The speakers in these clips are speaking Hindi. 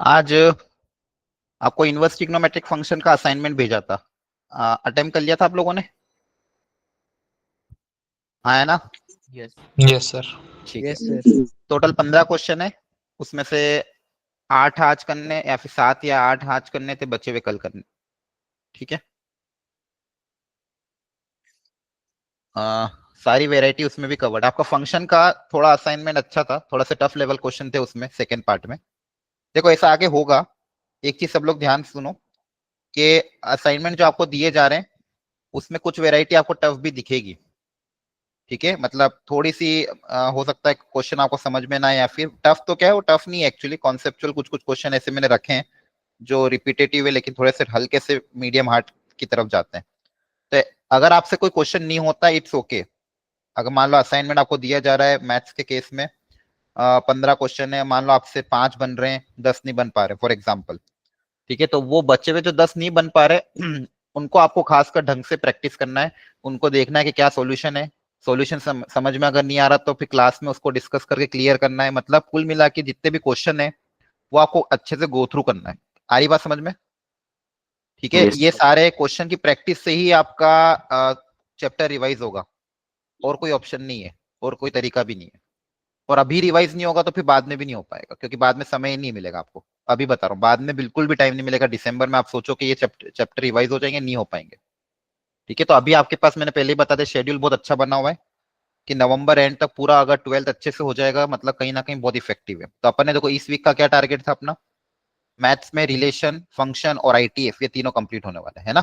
आज आपको इनवर्स ट्रिग्नोमेट्रिक फंक्शन का असाइनमेंट भेजा था। अटेम्प्ट कर लिया था आप लोगों ने? हाँ है ना? Yes yes sir. ठीक है। Yes sir. टोटल 15 क्वेश्चन है। उसमें से 8 आज करने या फिर 7 या 8 आज करने थे, बचे हुए कल करने। ठीक है। आ, सारी वेराइटी उसमें भी कवर्ड। आपका फंक्शन का थोड़ा असाइनमेंट अच्छा था, थोड़ा सा टफ लेवल क्वेश्चन थे उसमें सेकेंड पार्ट में। देखो ऐसा आगे होगा। एक चीज सब लोग ध्यान से सुनो कि असाइनमेंट जो आपको दिए जा रहे हैं उसमें कुछ वेराइटी आपको टफ भी दिखेगी। ठीक है, मतलब थोड़ी सी हो सकता है क्वेश्चन आपको समझ में ना आए, या फिर टफ तो क्या है, वो टफ नहीं है एक्चुअली, कॉन्सेप्चुअल कुछ कुछ क्वेश्चन ऐसे मैंने रखे हैं जो रिपीटेटिव है लेकिन थोड़े से हल्के से मीडियम हार्ड की तरफ जाते हैं। तो अगर आपसे कोई क्वेश्चन नहीं होता इट्स ओके। अगर मान लो असाइनमेंट आपको दिया जा रहा है मैथ्स के केस में, 15 क्वेश्चन है, मान लो आपसे 5 बन रहे हैं, 10 नहीं बन पा रहे फॉर एग्जाम्पल। ठीक है, तो वो बचे हुए जो 10 नहीं बन पा रहे उनको आपको खासकर ढंग से प्रैक्टिस करना है। उनको देखना है कि क्या सॉल्यूशन है। सॉल्यूशन समझ में अगर नहीं आ रहा तो फिर क्लास में उसको डिस्कस करके क्लियर करना है। मतलब कुल मिला के जितने भी क्वेश्चन है वो आपको अच्छे से गो थ्रू करना है। आ रही बात समझ में? ठीक है, ये सारे क्वेश्चन की प्रैक्टिस से ही आपका चैप्टर रिवाइज होगा, और कोई ऑप्शन नहीं है, और कोई तरीका भी नहीं है। और अभी रिवाइज नहीं होगा तो फिर बाद में भी नहीं हो पाएगा, क्योंकि बाद में समय ही नहीं मिलेगा आपको। अभी बता रहा हूँ, बाद में बिल्कुल भी टाइम नहीं मिलेगा। दिसंबर में आप सोचो कि ये चैप्टर रिवाइज हो जाएंगे, नहीं हो पाएंगे। ठीक है, तो अभी आपके पास मैंने पहले ही बता दिया शेड्यूल बहुत अच्छा बना हुआ है कि नवंबर एंड तक पूरा अगर 12th अच्छे से हो जाएगा, मतलब कहीं ना कहीं बहुत इफेक्टिव है। तो अपन ने देखो इस वीक का क्या टारगेट था अपना, मैथ्स में रिलेशन, फंक्शन और आईटीएफ, ये तीनों कंप्लीट होने वाले है ना।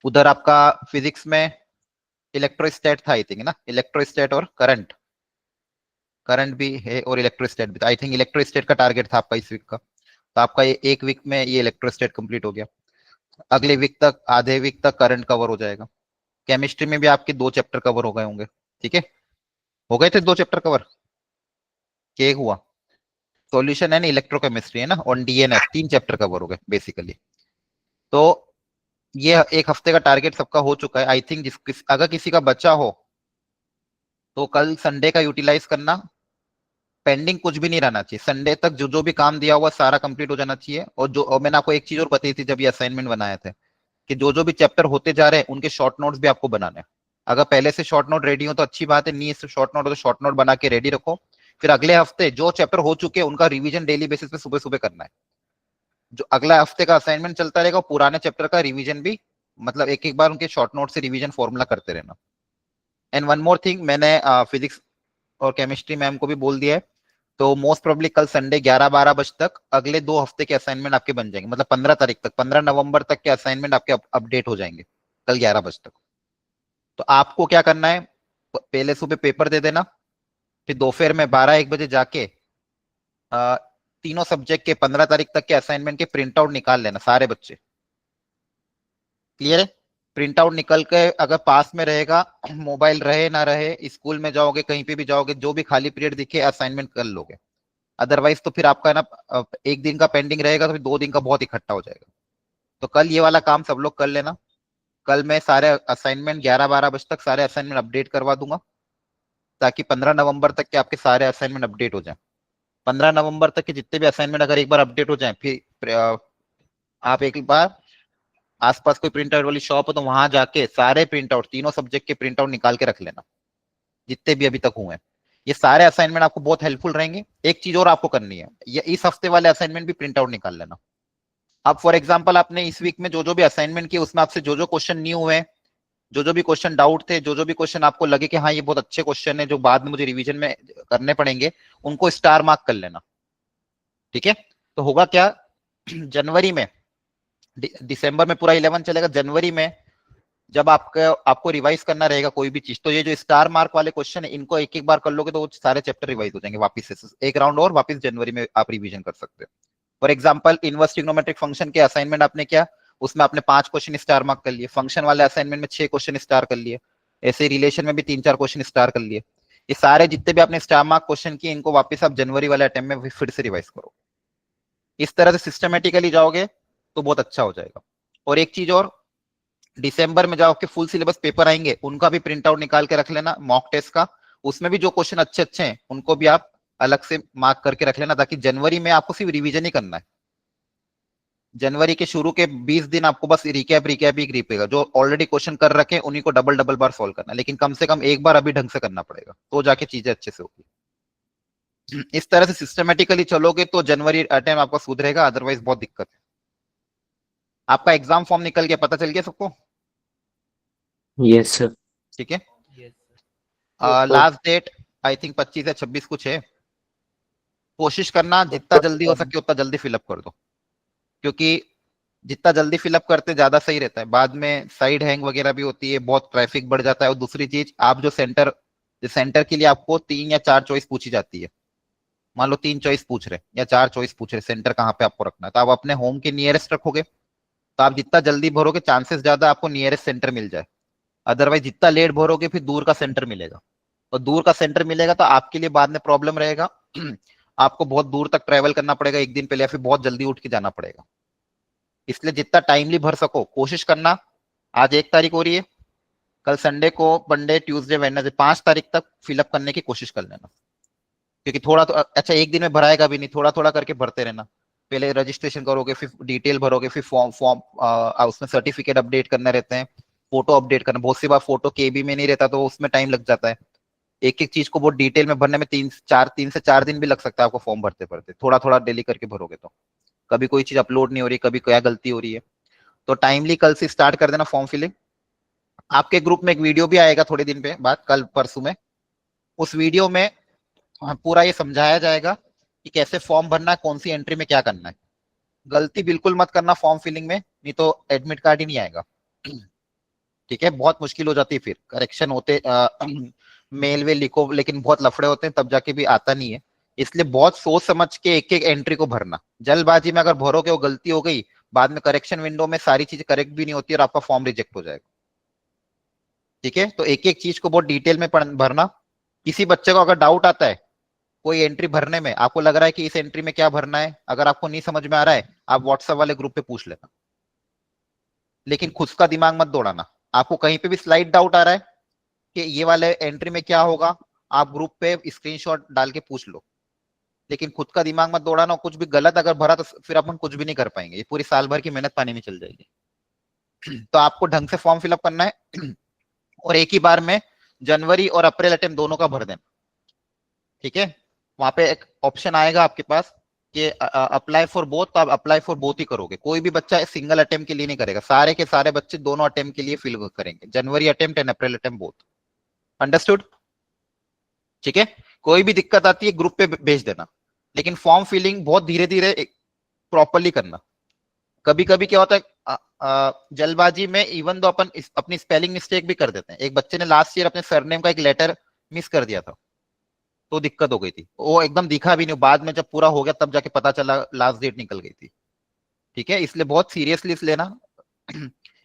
उधर आपका फिजिक्स में इलेक्ट्रोस्टैट था आई थिंक ना, इलेक्ट्रोस्टैट और करंट। करंट भी है और इलेक्ट्रोस्टैट भी था आई थिंक। इलेक्ट्रोस्टैट का टारगेट था आपका इस वीक का, तो आपका ये एक वीक में ये इलेक्ट्रोस्टैट कंप्लीट हो गया। अगले वीक तक, आधे वीक तक करंट कवर हो जाएगा। केमिस्ट्री में भी आपके 2 चैप्टर कवर हो गए होंगे। ठीक है, हो गए थे 2 चैप्टर कवर, के एक हुआ। सॉल्यूशन है ना, इलेक्ट्रोकेमिस्ट्री है ना, और डीएनएस, 3 चैप्टर कवर हो गए बेसिकली। तो ये एक हफ्ते का टारगेट सबका हो चुका है आई थिंक। अगर किसी का बचा हो तो कल संडे का यूटिलाइज करना। पेंडिंग कुछ भी नहीं रहना चाहिए संडे तक। जो जो भी काम दिया हुआ सारा कंप्लीट हो जाना चाहिए। और मैंने आपको एक चीज और बताई थी जब ये असाइनमेंट बनाए थे, कि जो जो भी चैप्टर होते जा रहे हैं उनके शॉर्ट नोट्स भी आपको बनाने हैं। अगर पहले से शॉर्ट नोट रेडी हो तो अच्छी बात है, नहीं है शॉर्ट नोट हो तो शॉर्ट नोट बना के रेडी रखो। फिर अगले हफ्ते जो चैप्टर हो चुके हैं उनका रिवीजन डेली बेसिस पे सुबह सुबह करना है। जो अगला हफ्ते का असाइनमेंट चलता रहेगा पुराने चैप्टर का रिवीजन भी, मतलब एक एक बार उनके शॉर्ट नोट से रिवीजन फॉर्मूला करते रहना। एंड वन मोर थिंग, मैंने फिजिक्स और केमिस्ट्री मैम को भी बोल दिया है। तो मोस्ट प्रोबेबली कल संडे 11-12 बजे तक अगले 2 हफ्ते के असाइनमेंट आपके बन जाएंगे। मतलब 15 तारीख तक, 15 नवंबर तक के असाइनमेंट आपके अपडेट हो जाएंगे कल 11 बजे तक। तो आपको क्या करना है, पहले सुबह पेपर दे देना, फिर दोपहर में 12-1 बजे जाके अ, तीनों सब्जेक्ट के 15 तारीख तक के असाइनमेंट के प्रिंट आउट निकाल लेना सारे बच्चे। क्लियर है? प्रिंट आउट निकल के अगर पास में रहेगा, मोबाइल रहे ना रहे, स्कूल में जाओगे कहीं पे भी जाओगे, जो भी खाली पीरियड दिखे असाइनमेंट कर लोगे। अदरवाइज तो फिर आपका ना एक दिन का पेंडिंग रहेगा तो फिर 2 दिन का बहुत इकट्ठा हो जाएगा। तो कल ये वाला काम सब लोग कर लेना। कल मैं सारे असाइनमेंट 11-12 बजे तक सारे असाइनमेंट अपडेट करवा दूंगा, ताकि 15 नवंबर तक के आपके सारे असाइनमेंट अपडेट हो जाए। 15 नवंबर तक के जितने भी असाइनमेंट अगर एक बार अपडेट हो जाए, फिर आप एक बार आसपास कोई प्रिंट आउट वाली शॉप हो तो वहां जाके सारे प्रिंट आउट, तीनों सब्जेक्ट के प्रिंट आउट निकाल के रख लेना, जितने भी अभी तक हुए हैं। ये सारे असाइनमेंट आपको बहुत हेल्पफुल रहेंगे। एक चीज और आपको करनी है, ये इस हफ्ते वाले असाइनमेंट भी प्रिंट आउट निकाल लेना। अब फॉर एग्जाम्पल आपने इस वीक में जो जो भी असाइनमेंट किए उसमें आपसे जो जो क्वेश्चन नहीं हुए, जो जो भी क्वेश्चन डाउट थे, जो जो भी क्वेश्चन आपको लगे कि हाँ ये बहुत अच्छे क्वेश्चन है जो बाद में मुझे रिवीजन में करने पड़ेंगे, उनको स्टार मार्क कर लेना। ठीक है, तो होगा क्या, जनवरी में, दिसंबर में पूरा 11 चलेगा, जनवरी में जब आपको रिवाइज करना रहेगा कोई भी चीज, तो ये जो स्टार मार्क वाले क्वेश्चन है इनको एक एक बार कर लोगे तो वो सारे चैप्टर रिवाइज हो जाएंगे वापस से। एक राउंड और वापस जनवरी में आप रिवीजन कर सकते हो। For example inverse trigonometric function के असाइनमेंट आपने किया, उसमें आपने 5 क्वेश्चन स्टार मार्क कर लिए। फंक्शन वाले असाइनमेंट में 6 क्वेश्चन स्टार कर लिए। ऐसे रिलेशन में भी 3-4 क्वेश्चन स्टार कर लिए। ये सारे जितने भी आपने स्टार मार्क क्वेश्चन किए इनको वापस आप जनवरी वाले अटेम्प्ट में फिर से रिवाइज करो। इस तरह से सिस्टमेटिकली जाओगे तो बहुत अच्छा हो जाएगा। और एक चीज और, दिसंबर में जाओ के फुल सिलेबस पेपर आएंगे उनका भी प्रिंट आउट निकाल के रख लेना, मॉक टेस्ट का। उसमें भी जो क्वेश्चन अच्छे अच्छे हैं उनको भी आप अलग से मार्क करके रख लेना, ताकि जनवरी में आपको सिर्फ रिवीजन ही करना है। जनवरी के शुरू के 20 दिन आपको बस रिकैप रिकैप ही रिपेगा, जो ऑलरेडी क्वेश्चन कर रखे उन्हीं को डबल डबल बार सॉल्व करना है, लेकिन कम से कम एक बार अभी ढंग से करना पड़ेगा, तो जाके चीजें अच्छे से होगी। इस तरह से सिस्टमेटिकली चलोगे तो जनवरी अटेम्प्ट आपका सुधरेगा, अदरवाइज बहुत दिक्कत है। आपका एग्जाम फॉर्म निकल गया, पता चल गया सबको? Yes sir. ठीक है। Yes, sir. Last date I think 25 या 26 कुछ है। कोशिश करना जितना जल्दी हो सके उतना जल्दी फिलअप कर दो, क्योंकि जितना जल्दी फिलअप करते ज्यादा सही रहता है। बाद में साइड हैंग वगैरह भी होती है, बहुत ट्रैफिक बढ़ जाता है। और दूसरी चीज, आप जो सेंटर के लिए आपको 3 या 4 चॉइस पूछी जाती है। मान लो 3 चॉइस पूछ रहे या 4 चॉइस पूछ रहे, सेंटर कहाँ पे आपको रखना है, तो आप अपने होम के नियरेस्ट रखोगे, तो आप जितना जल्दी भरोगे चांसेस ज्यादा आपको नियरेस्ट सेंटर मिल जाए। अदरवाइज जितना लेट भरोगे फिर दूर का सेंटर मिलेगा, और दूर का सेंटर मिलेगा तो आपके लिए बाद में प्रॉब्लम रहेगा। आपको बहुत दूर तक ट्रेवल करना पड़ेगा एक दिन पहले, या फिर बहुत जल्दी उठ के जाना पड़ेगा। इसलिए जितना टाइमली भर सको कोशिश करना। आज 1 तारीख हो रही है, कल संडे को मंडे ट्यूसडे वेडनेसडे 5 तारीख तक फिलअप करने की कोशिश कर लेना, क्योंकि थोड़ा तो अच्छा एक दिन में भराएगा भी नहीं, थोड़ा थोड़ा करके भरते रहना। पहले रजिस्ट्रेशन करोगे, फिर डिटेल भरोगे, फिर फॉर्म फॉर्म उसमें सर्टिफिकेट अपडेट करने रहते हैं, फोटो अपडेट करना। बहुत सी बार फोटो केबी में नहीं रहता तो उसमें टाइम लग जाता है। एक एक चीज को बहुत डिटेल में भरने में 3 से 4 दिन भी लग सकता है आपको फॉर्म भरते भरते। थोड़ा थोड़ा डेली करके भरोगे तो कभी कोई चीज अपलोड नहीं हो रही, कभी क्या गलती हो रही है, तो टाइमली कल से स्टार्ट कर देना फॉर्म फिलिंग। आपके ग्रुप में एक वीडियो भी आएगा थोड़े दिन पे बाद, कल परसों में। उस वीडियो में पूरा ये समझाया जाएगा कि कैसे फॉर्म भरना है, कौन सी एंट्री में क्या करना है। गलती बिल्कुल मत करना फॉर्म फिलिंग में, नहीं तो एडमिट कार्ड ही नहीं आएगा। ठीक है, बहुत मुश्किल हो जाती है, फिर करेक्शन होते मेल वे लिखो, लेकिन बहुत लफड़े होते हैं, तब जाके भी आता नहीं है। इसलिए बहुत सोच समझ के एक एक एंट्री को भरना। जल्दबाजी में अगर भरोगे वो गलती हो गई, बाद में करेक्शन विंडो में सारी चीजें करेक्ट भी नहीं होती और आपका फॉर्म रिजेक्ट हो जाएगा। ठीक है, तो एक एक चीज को बहुत डिटेल में भरना। किसी बच्चे को अगर डाउट आता है कोई एंट्री भरने में, आपको लग रहा है कि इस एंट्री में क्या भरना है, अगर आपको नहीं समझ में आ रहा है, आप व्हाट्सएप वाले ग्रुप पे पूछ लेना, लेकिन खुद का दिमाग मत दौड़ाना। आपको कहीं पे भी स्लाइड डाउट आ रहा है कि ये वाले एंट्री में क्या होगा, आप ग्रुप पे स्क्रीनशॉट डाल के पूछ लो, लेकिन खुद का दिमाग मत दौड़ाना। कुछ भी गलत अगर भरा तो फिर अपन कुछ भी नहीं कर पाएंगे, ये पूरी साल भर की मेहनत पानी में चल जाएगी। तो आपको ढंग से फॉर्म फिलअप करना है और एक ही बार में जनवरी और अप्रैल अटेम्प्ट दोनों का भर देना। ठीक है, वहां पे एक ऑप्शन आएगा आपके पास कि अप्लाई फॉर बोथ, तो आप अप्लाई फॉर बोथ ही करोगे। कोई भी बच्चा सिंगल अटेम्प्ट के लिए नहीं करेगा, सारे के सारे बच्चे दोनों अटेम्प्ट के लिए फिल करेंगे, January attempt and April attempt both. Understood? ठीक है, कोई भी दिक्कत आती है ग्रुप पे भेज देना, लेकिन फॉर्म फिलिंग बहुत धीरे धीरे प्रॉपरली करना। कभी कभी क्या होता है जल्दबाजी में इवन तो अपन अपनी स्पेलिंग मिस्टेक भी कर देते हैं। एक बच्चे ने लास्ट ईयर अपने सरनेम का एक लेटर मिस कर दिया था, तो दिक्कत हो गई थी, वो एकदम दिखा भी नहीं, बाद में जब पूरा हो गया तब जाके पता चला लास्ट डेट निकल गई थी। ठीक है, इसलिए बहुत सीरियसली लेना।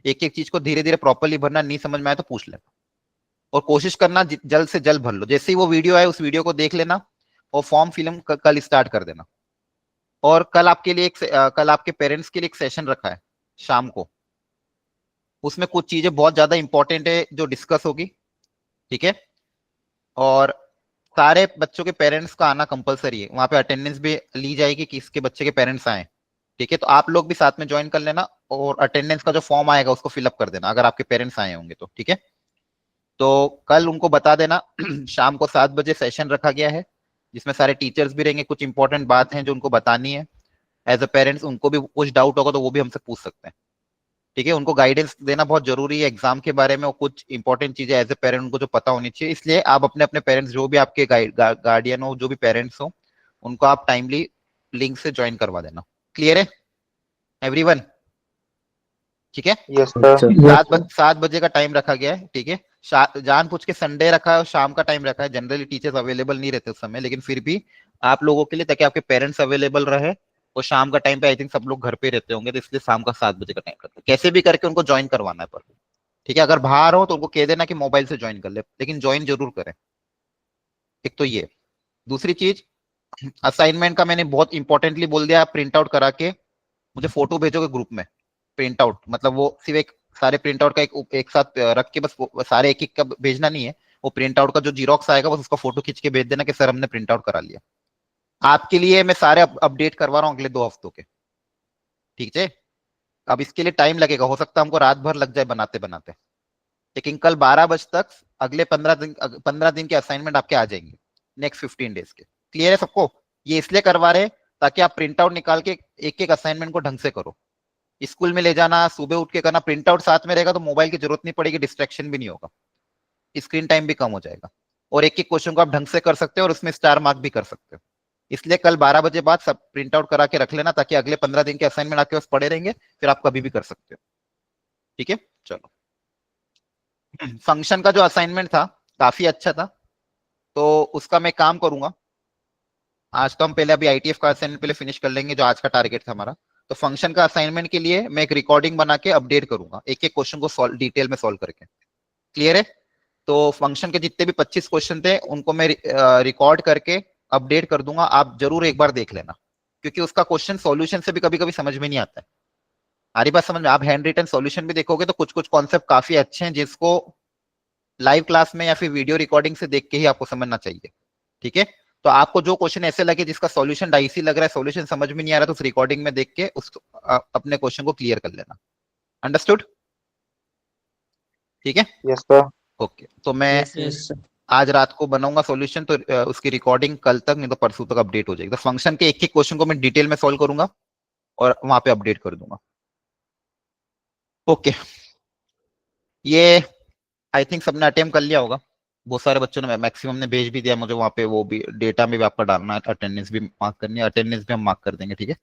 एक एक चीज को धीरे धीरे प्रॉपरली भरना, नहीं समझ में आए तो पूछ लेना, और कोशिश करना जल्द से जल्द भर लो। जैसे ही वो वीडियो आए उस वीडियो को देख लेना और फॉर्म फिलिंग कल स्टार्ट कर देना। और कल आपके लिए कल आपके पेरेंट्स के लिए एक सेशन रखा है शाम को, उसमें कुछ चीजें बहुत ज्यादा इंपॉर्टेंट है जो डिस्कस होगी। ठीक है, और सारे बच्चों के पेरेंट्स का आना कंपलसरी है, वहां पे अटेंडेंस भी ली जाएगी कि इसके बच्चे के पेरेंट्स आए। ठीक है, तो आप लोग भी साथ में ज्वाइन कर लेना, और अटेंडेंस का जो फॉर्म आएगा उसको फिलअप कर देना अगर आपके पेरेंट्स आए होंगे तो। ठीक है, तो कल उनको बता देना शाम को 7 बजे सेशन रखा गया है, जिसमें सारे टीचर्स भी रहेंगे। कुछ इंपॉर्टेंट बात है जो उनको बतानी है एज अ पेरेंट्स, उनको भी कुछ डाउट होगा तो वो भी हमसे पूछ सकते हैं। ठीक है, उनको गाइडेंस देना बहुत जरूरी है एग्जाम के बारे में, और कुछ इंपॉर्टेंट चीजें एज ए पेरेंट उनको जो पता होनी चाहिए। इसलिए आप अपने अपने पेरेंट्स, जो भी आपके गार्डियन हो, जो भी पेरेंट्स हो, उनको आप टाइमली लिंक से ज्वाइन करवा देना। क्लियर है एवरीवन? ठीक है, Yes, sir. 7 बजे का टाइम रखा गया है। ठीक है, जान पूछ के संडे रखा है और शाम का टाइम रखा है। जनरली टीचर्स अवेलेबल नहीं रहते उस समय, लेकिन फिर भी आप लोगों के लिए, ताकि आपके पेरेंट्स अवेलेबल रहे। और शाम का टाइम पे आई थिंक सब लोग घर पे रहते होंगे, तो इसलिए शाम का 7 बजे का टाइम रखते हैं। कैसे भी करके उनको ज्वाइन करवाना है पर। ठीक है, अगर बाहर हो तो उनको कह देना कि मोबाइल से ज्वाइन कर ले, लेकिन ज्वाइन जरूर करें। एक तो ये, दूसरी चीज असाइनमेंट का मैंने बहुत इंपॉर्टेंटली बोल दिया, प्रिंट आउट करा के मुझे फोटो भेजोगे ग्रुप में। प्रिंट आउट मतलब वो सिर्फ एक सारे प्रिंट आउट का एक साथ रख के बस सारे एक एक का भेजना नहीं है, वो प्रिंट आउट का जो जीरोक्स आएगा बस उसका फोटो खींच के भेज देना कि सर हमने प्रिंट आउट करा लिया। आपके लिए मैं सारे अपडेट करवा रहा हूँ अगले 2 हफ्तों के, ठीक है। अब इसके लिए टाइम लगेगा, हो सकता है हमको रात भर लग जाए बनाते बनाते, लेकिन कल 12 बजे तक अगले 15 दिन के असाइनमेंट आपके आ जाएंगे, नेक्स्ट 15 डेज के। क्लियर है सबको? ये इसलिए करवा रहे हैं ताकि आप प्रिंट आउट निकाल के एक एक असाइनमेंट को ढंग से करो। स्कूल में ले जाना, सुबह उठ के करना, प्रिंट आउट साथ में रहेगा तो मोबाइल की जरूरत नहीं पड़ेगी, डिस्ट्रैक्शन भी नहीं होगा, स्क्रीन टाइम भी कम हो जाएगा, और एक एक क्वेश्चन को आप ढंग से कर सकते हो और उसमें स्टार मार्क भी कर सकते हो। इसलिए कल 12 बजे बाद सब प्रिंट आउट करा के रख लेना, ताकि अगले 15 दिन के असाइनमेंट आपके पास पड़े रहेंगे, फिर आप कभी भी कर सकते हो, ठीक है। चलो, फंक्शन का जो असाइनमेंट था काफी अच्छा था, तो उसका मैं काम करूंगा आज। तो हम पहले अभी आईटीएफ का असाइनमेंट पहले फिनिश कर लेंगे, जो आज का टारगेट था हमारा। तो फंक्शन का असाइनमेंट के लिए मैं एक रिकॉर्डिंग बना के अपडेट करूंगा, एक एक क्वेश्चन को डिटेल में सॉल्व करके। क्लियर है? तो फंक्शन के जितने भी 25 क्वेश्चन थे उनको मैं रिकॉर्ड करके अपडेट कर दूंगा, आप जरूर एक बार देख लेना, क्योंकि उसका क्वेश्चन सॉल्यूशन से भी कभी कभी समझ में नहीं आता है। हमारी बात समझ में? आप हैंड रिटन सॉल्यूशन भी देखोगे तो कुछ कुछ कॉन्सेप्ट काफी अच्छे हैं, जिसको लाइव क्लास में या फिर वीडियो रिकॉर्डिंग से देख के ही आपको समझना चाहिए, ठीक है। तो आपको जो क्वेश्चन ऐसे लगे जिसका सॉल्यूशन डाइसी लग रहा है, सॉल्यूशन समझ में नहीं आ रहा, तो उस रिकॉर्डिंग में देख के उस अपने क्वेश्चन को क्लियर कर लेना। अंडरस्टूड? ठीक है, यस सर। ओके। तो मैं यस सर। आज रात को बनाऊंगा सॉल्यूशन, तो उसकी रिकॉर्डिंग कल तक नहीं तो परसों तक अपडेट हो जाएगी। तो फंक्शन के एक एक क्वेश्चन को मैं डिटेल में सॉल्व करूंगा और वहां पे अपडेट कर दूंगा। ओके, ये आई थिंक सबने अटेम्प्ट कर लिया होगा, बहुत सारे बच्चों ने, मैक्सिमम ने भेज भी दिया मुझे वहां पे। वो भी डेटा में भी आपका डालना है, अटेंडेंस भी मार्क करनी है, अटेंडेंस भी हम मार्क कर देंगे, ठीक है।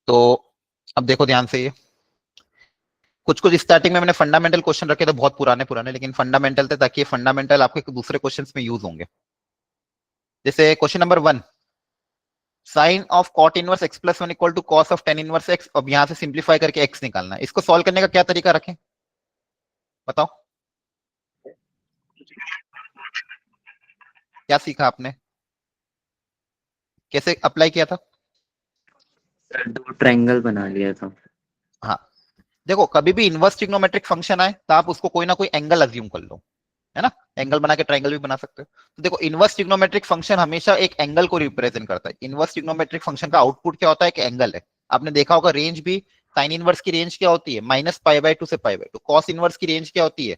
तो अब देखो ध्यान से, ये कुछ कुछ स्टार्टिंग में मैंने फंडामेंटल क्वेश्चन रखे थे, बहुत पुराने पुराने, लेकिन फंडामेंटल थे ताकि ये फंडामेंटल आपके दूसरे क्वेश्चंस में यूज होंगे। जैसे question number 1, sine of cot inverse x plus 1 equal to cos of tan inverse x। अब यहां से सिंप्लीफाई करके x निकालना है। इसको सॉल्व करने का क्या तरीका रखें, बताओ? क्या सीखा आपने, कैसे अप्लाई किया था? सर 2 ट्रायंगल बना लिया था। हाँ, देखो कभी भी इनवर्स ट्रिग्नोमेट्रिक फंक्शन आए तो आप उसको कोई ना कोई एंगल अज्यूम कर लो, है ना। एंगल बना के ट्रायंगल भी बना सकते हो। तो देखो, इनवर्स ट्रिग्नोमेट्रिक फंक्शन हमेशा एक एंगल को रिप्रेजेंट करता है। इनवर्स ट्रिग्नोमेट्रिक फंक्शन का आउटपुट क्या होता है? एक एंगल है। आपने देखा होगा रेंज भी, साइन इनवर्स की रेंज क्या होती है? -π/2 से π/2। कॉस इनवर्स की रेंज क्या होती है?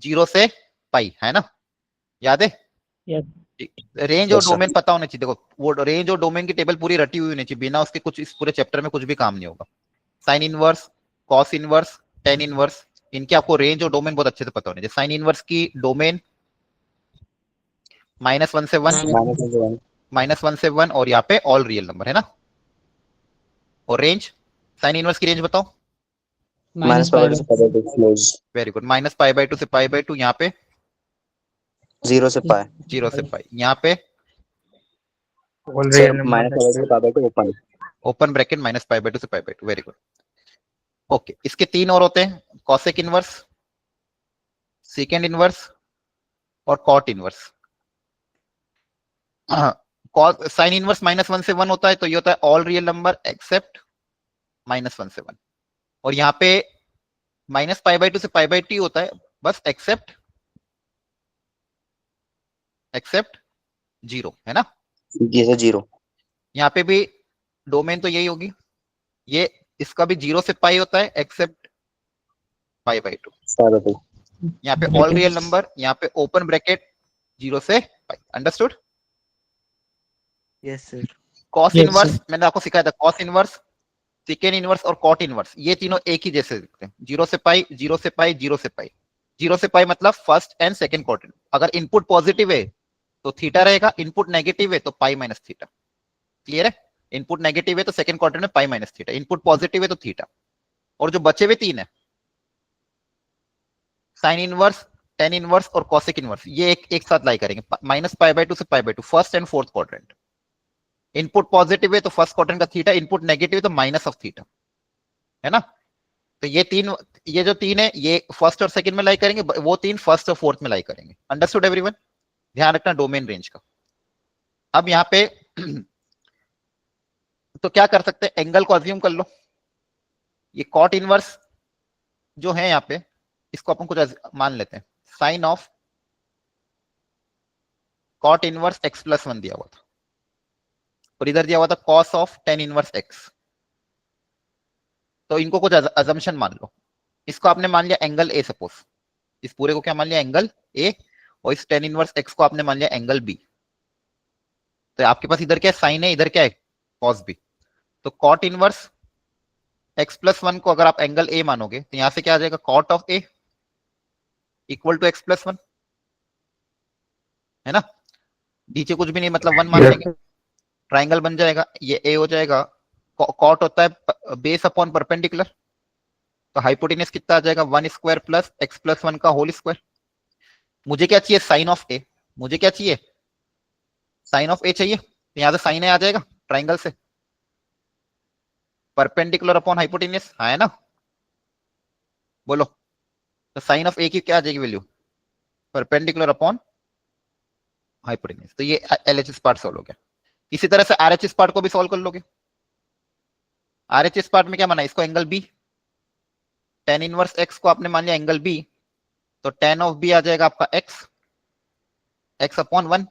0 से पाई, है ना, याद है? रेंज और Yes, sir. डोमेन पता होना चाहिए। देखो, वो रेंज और डोमेन की टेबल पूरी रटी हुई होनी चाहिए, बिना उसके कुछ इस पूरे चैप्टर में कुछ भी काम नहीं होगा। Sine inverse, cos inverse, tan inverse, इनके आपको रेंज और डोमेन बहुत अच्छे से पता होने चाहिए। साइन इनवर्स की डोमेन -1 से 1, -1 से 1, और यहाँ पे ऑल रियल नंबर, है ना। और रेंज, साइन इनवर्स की रेंज बताओ? -π/2 से π/2 क्लोज। Very good. -π/2 से π/2, यहाँ पे 0 से π। 0 से पाई, यहाँ पे सर -π/2 से π/2 ओपन। ओपन ब्रैकेट -π/2 से π/2। Very good, okay. इसके 3 और होते हैं, कॉसेक इनवर्स, सेकेंड इनवर्स और कॉट इनवर्स। साइन इनवर्स -1 से 1 होता है, तो ये होता है ऑल रियल नंबर एक्सेप्ट -1 से 1। और यहाँ पे -π/2 से π/2 होता है, बस एक्सेप्ट 0, है ना। ये से 0। यहाँ पे भी डोमेन तो यही होगी, ये इसका भी 0 से पाई होता है एक्सेप्ट π/2। π/2। यहाँ पे ऑल रियल नंबर, यहाँ पे ओपन ब्रैकेट 0 से pi. Understood? Yes sir. Cos inverse मैंने आपको सिखाया था, कॉस इनवर्स, सेकेंड इनवर्स और कॉट इनवर्स, ये तीनों एक ही जैसे दिखते हैं। 0 से पाई, 0 से पाई, 0 से पाई। 0 से पाई मतलब फर्स्ट एंड सेकेंड क्वाड्रेंट। अगर इनपुट पॉजिटिव है तो थीटा रहेगा, इनपुट नेगेटिव है तो पाई माइनस थीटा। क्लियर है? इनपुट नेगेटिव है तो सेकंड क्वाड्रेंट में pi minus theta, input positive है तो थीटा। और जो बचे हुए 3 है, साइन इनवर्स, टेन इनवर्स और कॉसेक इनवर्स, ये एक साथ लाई करेंगे, -π/2 से π/2, first and fourth quadrant. Input positive है तो फर्स्ट क्वाड्रेंट का थीटा, इनपुट नेगेटिव है तो माइनस ऑफ थीटा, है ना। तो ये जो 3 है, ये फर्स्ट और सेकंड में लाई करेंगे, वो 3 फर्स्ट और फोर्थ में लाई करेंगे। Understood everyone? ध्यान रखना डोमेन रेंज का। अब यहाँ पे तो क्या कर सकते हैं, एंगल को अज्यूम कर लो। ये कॉट इनवर्स जो है यहाँ पे, इसको अपन कुछ मान लेते हैं, sign of cot inverse x+1 दिया हुआ था, और इधर दिया हुआ था cos of tan inverse x। तो इनको कुछ अजम्पशन मान लो। इसको आपने मान लिया एंगल ए, सपोज इस पूरे को क्या मान लिया, एंगल ए, और इस tan इनवर्स x को आपने मान लिया एंगल बी। तो आपके पास इधर क्या है, साइन है, इधर क्या है, कॉस बी। तो cot inverse x plus one को अगर आप एंगल ए मानोगे तो यहां से क्या आ जाएगा, cot of A equal to x plus one, है ना। नीचे कुछ भी नहीं, मतलब वन मान लेंगे, ट्राइंगल बन जाएगा, ये ए हो जाएगा। कॉट होता है बेस अपॉन परपेंडिकुलर, तो हाइपोटेन्यूज कितना आ जाएगा, one square plus x plus one का होल स्क्वायर। मुझे क्या चाहिए, साइन ऑफ ए, मुझे क्या चाहिए, साइन ऑफ ए चाहिए, तो यहां से साइन ए आ जाएगा ट्राइंगल से, परपेंडिकुलर अपॉन हाइपोटेन्यूज, हाँ है ना। बोलो, तो साइन ऑफ ए की क्या आ जाएगी वैल्यू, परपेंडिकुलर अपॉन हाइपोटेन्यूज। तो ये एलएचएस पार्ट सॉल्व हो गया। इसी तरह से आरएचएस पार्ट को भी सॉल्व कर लोगे। आरएचएस पार्ट में क्या माना, इसको angle B, tan inverse x को आपने मान लिया एंगल बी, तो tan ऑफ बी आ जाएगा आपका x, x upon one,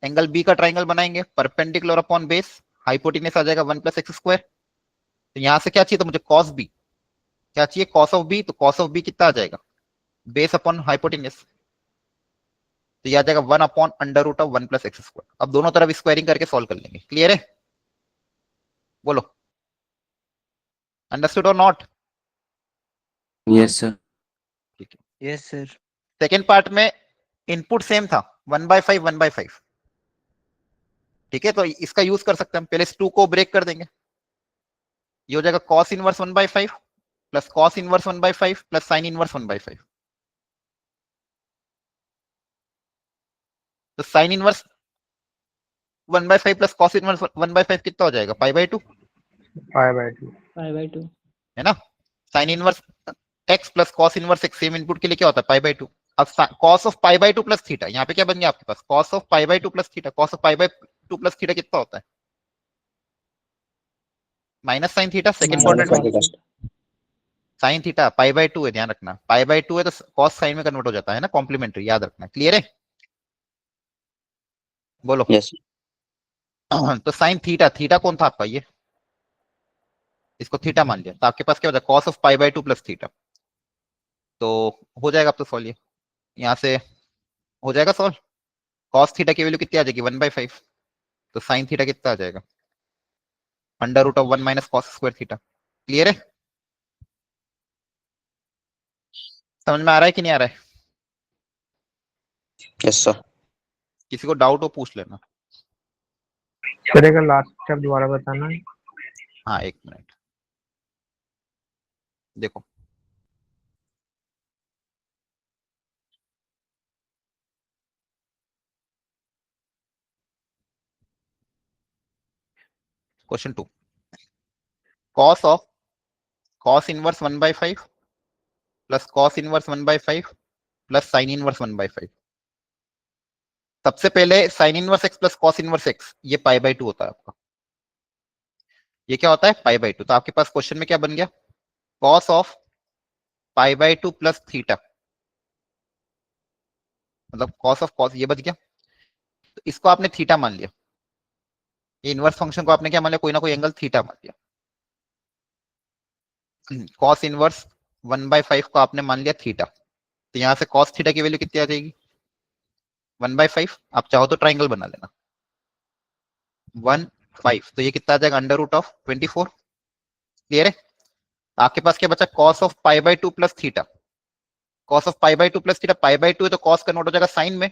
angle B का ट्राइंगल बनाएंगे, परपेंडिकुलर अपॉन बेस, हाइपोटेन्यूज आ जाएगा वन प्लस एक्स स्क्वायर। तो यहां से क्या चाहिए, तो मुझे कॉस बी, क्या चाहिए, कॉस ऑफ बी, तो कॉस ऑफ बी कितना आ जाएगा, बेस अपॉन हाइपोटेन्यूज, तो यह आ जाएगा one upon under root of one plus X square. अब दोनों तरफ स्क्वायरिंग करके सॉल्व कर लेंगे। क्लियर है, बोलो, अंडरस्टूड और नॉट। Yes sir. ठीक है। Yes sir. सेकेंड पार्ट में इनपुट सेम था, 1/5 1/5। ठीक है, तो इसका यूज कर सकते हैं हम। पहले इस 2 को ब्रेक कर देंगे, ये हो जाएगा cos inverse 1/5 plus cos inverse 1/5 plus sin inverse 1/5। तो sin inverse 1/5 plus cos inverse 1/5 कितना हो जाएगा, π/2, 5/2 है ना। sin inverse x plus cos inverse x, same input के लिए क्या होता है, π/2। अब cos ऑफ π/2 प्लस थीटा, यहाँ पे क्या बन गया आपके पास, cos of π/2 plus theta. cos of π/2 plus theta कितना होता है, minus sine theta, second Minus quadrant में sin theta. साइन थीटा π/2 है, ध्यान रखना, π/2 है तो cos साइन में कन्वर्ट हो जाता है ना, कॉम्प्लीमेंट्री, याद रखना। क्लियर है, बोलो। Yes. तो साइन थीटा, थीटा कौन था आपका, ये इसको थीटा मान लिया, तो आपके पास क्या हो जाएगा, cos ऑफ π/2 प्लस थीटा। तो हो जाएगा अब तो सॉल्व, ये यहाँ से हो जाएगा सॉल्व। cos थीटा की वैल्यू कितनी आ जाएगी, 1/5, तो साइन थीटा कितना आ जाएगा, under root of 1 minus cos square theta. Clear है, समझ में आ रहा है कि नहीं आ रहा है, Yes, sir. किसी को डाउट हो पूछ लेना। सर एक लास्ट स्टेप दोबारा बताना। हाँ, एक मिनट देखो, question 2, cos of cos inverse 1/5 plus cos inverse 1/5 plus sine inverse 1/5। सबसे पहले sine inverse x plus cos inverse x, ये π/2 होता है आपका, ये क्या होता है, π/2। तो आपके पास क्वेश्चन में क्या बन गया, cos ऑफ π/2 प्लस थीटा, मतलब cos ऑफ cos, ये बच गया। तो इसको आपने थीटा मान लिया, ये इनवर्स फंक्शन को आपने क्या मान लिया, कोई ना कोई एंगल थीटा मान लिया। cos इनवर्स 1/5 को आपने मान लिया थीटा, तो यहां से cos थीटा की वैल्यू कितनी आ जाएगी, 1/5। आप चाहो तो ट्राइंगल बना लेना, 1/5, तो ये कितना आ जाएगा, अंडर रूट ऑफ 24। क्लियर है, आपके पास क्या बचा, cos of π/2 plus theta. cos of π/2 plus theta, π/2 है तो cos कन्वर्ट हो जाएगा साइन में,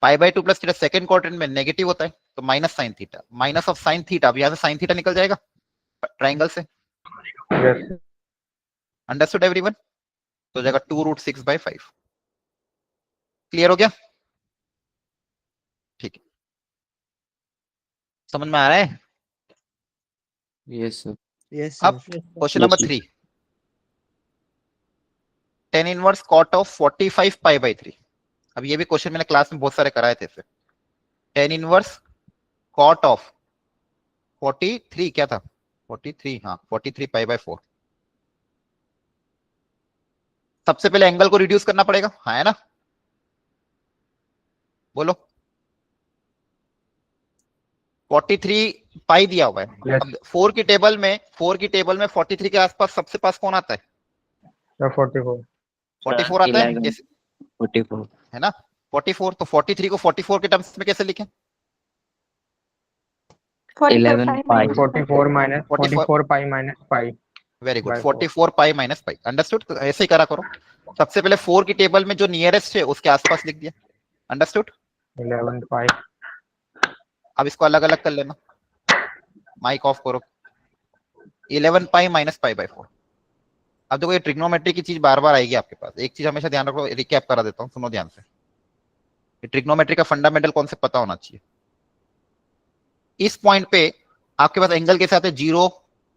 π/2 प्लस थीटा सेकंड क्वाड्रेंट में नेगेटिव होता है, तो minus sine theta, minus of sine theta. अब यहां से साइन थीटा निकल जाएगा ट्राइंगल से। यस अंडरस्टूड एवरीवन, तो हो जाएगा 2√6/5। क्लियर हो गया, ठीक है, समझ में आ रहा है। Yes sir. यस अब sir. Question Yes, number sir. 3, tan inverse cot of 45 π/3। अब ये भी क्वेश्चन मैंने क्लास में बहुत सारे कराए थे इसे। tan इनवर्स cot ऑफ 43, क्या था 43, हाँ 43 π/4। सबसे पहले एंगल को रिड्यूस करना पड़ेगा, हाँ है ना, बोलो। 43 पाई दिया हुआ है। Yes. अब 4 की टेबल में 43 के आसपास सबसे पास कौन आता है? 44 44 आता है 11, कैसे? 44 है ना 44। तो 43 को 44 के टर्म्स में कैसे लिखें? 11 पाई 44 minus 44 pi minus pi very good by 44 pi minus pi. Understood? तो ऐसे ही करा करो। सबसे पहले 4 की टेबल में जो नियरेस्ट है उसके आसपास लिख दिया। अंडरस्टूड? 11 पाई। अब इसको अलग अलग कर लेना। माइक ऑफ करो। 11 पाई माइनस पाई बाय 4। अब देखो ये ट्रिग्नोमेट्री की चीज बार बार आएगी आपके पास। एक चीज हमेशा ध्यान रखो, रिकैप करा देता हूँ, सुनो ध्यान से। ट्रिग्नोमेट्री का फंडामेंटल कॉन्सेप्ट पता होना चाहिए। इस पॉइंट पे आपके पास एंगल के साथ है 0,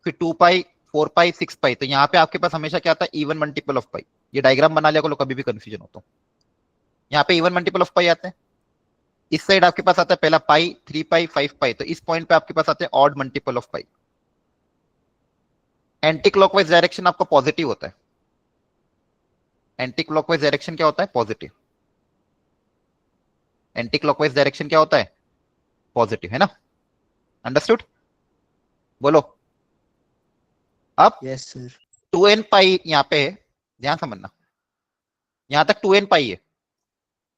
फिर 2 पाई, 4 पाई, 6 पाई। तो यहाँ पे आपके पास हमेशा क्या आता है? इवन मल्टीपल ऑफ पाई। ये डायग्राम बना लिया करो, कभी भी कंफ्यूजन हो तो। यहाँ पे इवन मल्टीपल ऑफ पाई आते हैं। इस साइड आपके पास आता है पहला पाई, 3 पाई, 5 पाई। तो इस पॉइंट पे आपके पास आते हैं odd multiple of pi. Anti clockwise direction आपका पॉजिटिव होता है। एंटी क्लॉकवाइज डायरेक्शन क्या होता है? पॉजिटिव। एंटी क्लॉकवाइज डायरेक्शन क्या होता है? पॉजिटिव, है ना? अंडरस्टूड? बोलो। अब यस सर 2n पाई यहाँ पे है, ध्यान समझना। यहां तक 2n पाई है।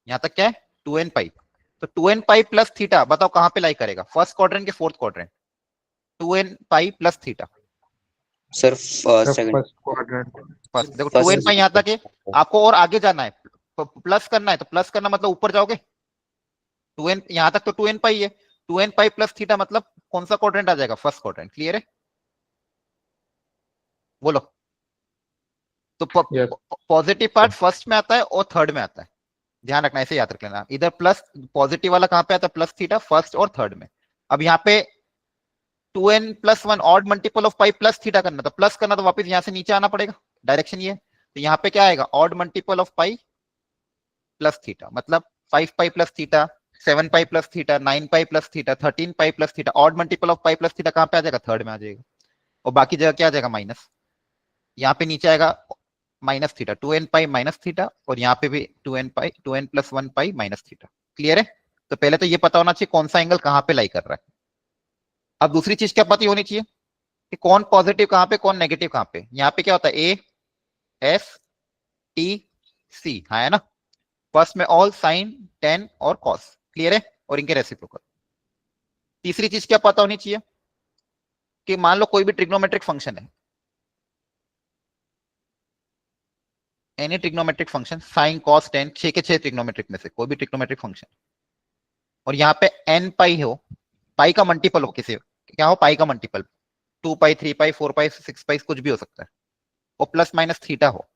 यहां तक क्या है? 2n पाई। तो 2n पाई प्लस थीटा बताओ कहां पे लाई करेगा? फर्स्ट क्वाड्रेंट के fourth quadrant? 2n pi plus theta सिर्फ सेकंड फर्स्ट क्वाड्रेंट। फर्स्ट। देखो First 2n पाई यहां तक है, आपको और आगे जाना है, प्लस करना है। तो प्लस करना मतलब ऊपर जाओगे। 2n यहां तक तो 2n पाई है, 2n पाई प्लस थीटा मतलब कौन सा क्वाड्रेंट आ जाएगा? First quadrant. क्लियर है? बोलो। तो Yes. पॉजिटिव पार्ट फर्स्ट में आता है और थर्ड में आता है। ध्यान रखना, ऐसे याद रख लेना। इधर प्लस पॉजिटिव वाला कहां पे आता है? प्लस थीटा फर्स्ट और थर्ड में। अब यहाँ पे 2n plus 1 odd multiple of pi plus theta करना, तो प्लस करना तो वापस यहां से नीचे आना पड़ेगा। डायरेक्शन ये है। तो यहाँ पे क्या आएगा? Odd multiple of pi plus theta, मतलब 5 pi plus theta, 7 pi plus theta, 9 pi plus theta, 13 pi plus theta. Odd multiple of pi plus theta कहां पे आ जाएगा? थर्ड में आ जाएगा। और बाकी जगह क्या आ जाएगा? माइनस। यहाँ पे नीचे आएगा माइनस थीटा, 2n पाई माइनस थीटा, और यहाँ पे भी 2n पाई, 2n प्लस 1 पाई माइनस थीटा। क्लियर है? तो पहले तो ये पता होना चाहिए कौन सा एंगल कहां पे लाई कर रहा है। अब दूसरी चीज क्या पता होनी चाहिए कि कौन पॉजिटिव कहां पे, कौन नेगेटिव कहां पे। यहाँ पे क्या होता है? ए एस टी सी, हाँ है ना? फर्स्ट में ऑल, साइन, टेन और कॉस। क्लियर है? और इनके रेसिप्रोकल। तीसरी चीज क्या पता होनी चाहिए कि मान लो कोई भी ट्रिग्नोमेट्रिक फंक्शन है, any trigonometric function, sine cos tan, 6 के 6 ट्रिग्नोमेट्रिक में से कोई भी ट्रिग्नोमेट्रिक फंक्शन, और यहाँ पे एन पाई हो, पाई का मल्टीपल हो, किसी क्या हो? पाई का मल्टीपल, 2 पाई, 3 पाई, 4 पाई, 6 पाई, कुछ भी हो सकता है, और प्लस माइनस थीटा हो।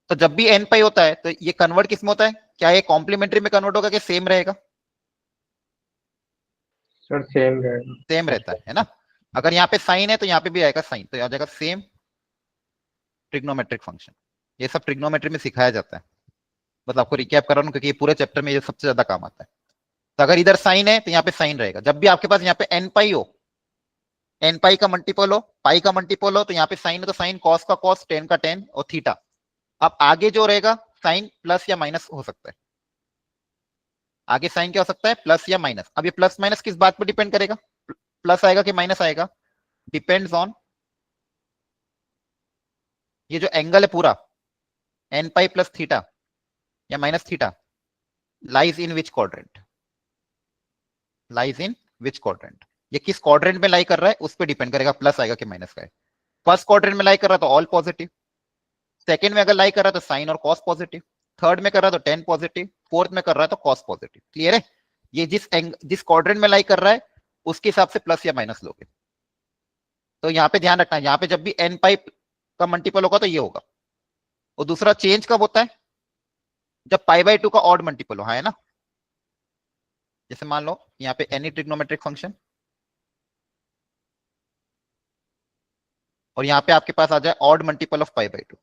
तो जब भी एन पाई होता है तो ये कन्वर्ट किस में होता है? क्या ये कॉम्प्लीमेंट्री में कन्वर्ट होगा कि सेम रहेगा? सर सेम रहेगा। सेम रहता है ना? अगर यहाँ पे साइन है तो यहाँ पे भी आएगा साइन, तो आ जाएगा सेम ट्रिग्नोमेट्रिक फंक्शन। ये सब ट्रिग्नोमेट्री में सिखाया जाता है। बस आपको रिकैप कर रहा हूँ क्योंकि ये पूरे चैप्टर में ये सबसे ज्यादा काम आता है। तो अगर इधर साइन है तो यहाँ पे साइन रहेगा। जब भी आपके पास यहाँ पे एन पाई हो, एन पाई का मल्टीपल हो, पाई का मल्टीपल हो, तो यहाँ पे साइन है तो साइन, कॉस का कॉस, टेन का टेन और थीटा। अब आगे जो रहेगा साइन प्लस या माइनस हो सकता है। आगे साइन क्या हो सकता है? प्लस या माइनस। अब ये प्लस माइनस किस बात पर डिपेंड करेगा? प्लस आएगा कि माइनस आएगा? डिपेंड्स ऑन ये जो एंगल है पूरा, एन पाई प्लस थीटा या minus theta, lies in which quadrant, lies in which quadrant. ये किस क्वाड्रेंट में लाई कर रहा है उस पर डिपेंड करेगा, प्लस आएगा कि माइनस का है। फर्स्ट क्वाड्रेंट में लाई कर रहा है तो ऑल पॉजिटिव, सेकंड में अगर लाई कर रहा है तो साइन और कॉस पॉजिटिव, थर्ड में कर रहा है तो टेन पॉजिटिव, फोर्थ में कर रहा है तो कॉस पॉजिटिव। क्लियर है? ये जिस क्वाड्रेंट में लाई कर रहा है उसके हिसाब से प्लस या माइनस लोगे। तो यहाँ पे ध्यान रखना, यहाँ पे जब भी एन पाई का मल्टीपल होगा तो ये होगा। और दूसरा चेंज कब होता है? जब पाई बाई 2 का ऑड मल्टीपल हो, हाँ है ना? जैसे मान लो यहाँ पे एनी ट्रिग्नोमेट्रिक फंक्शन, और यहाँ पे आपके पास आ जाए odd multiple of pi by 2।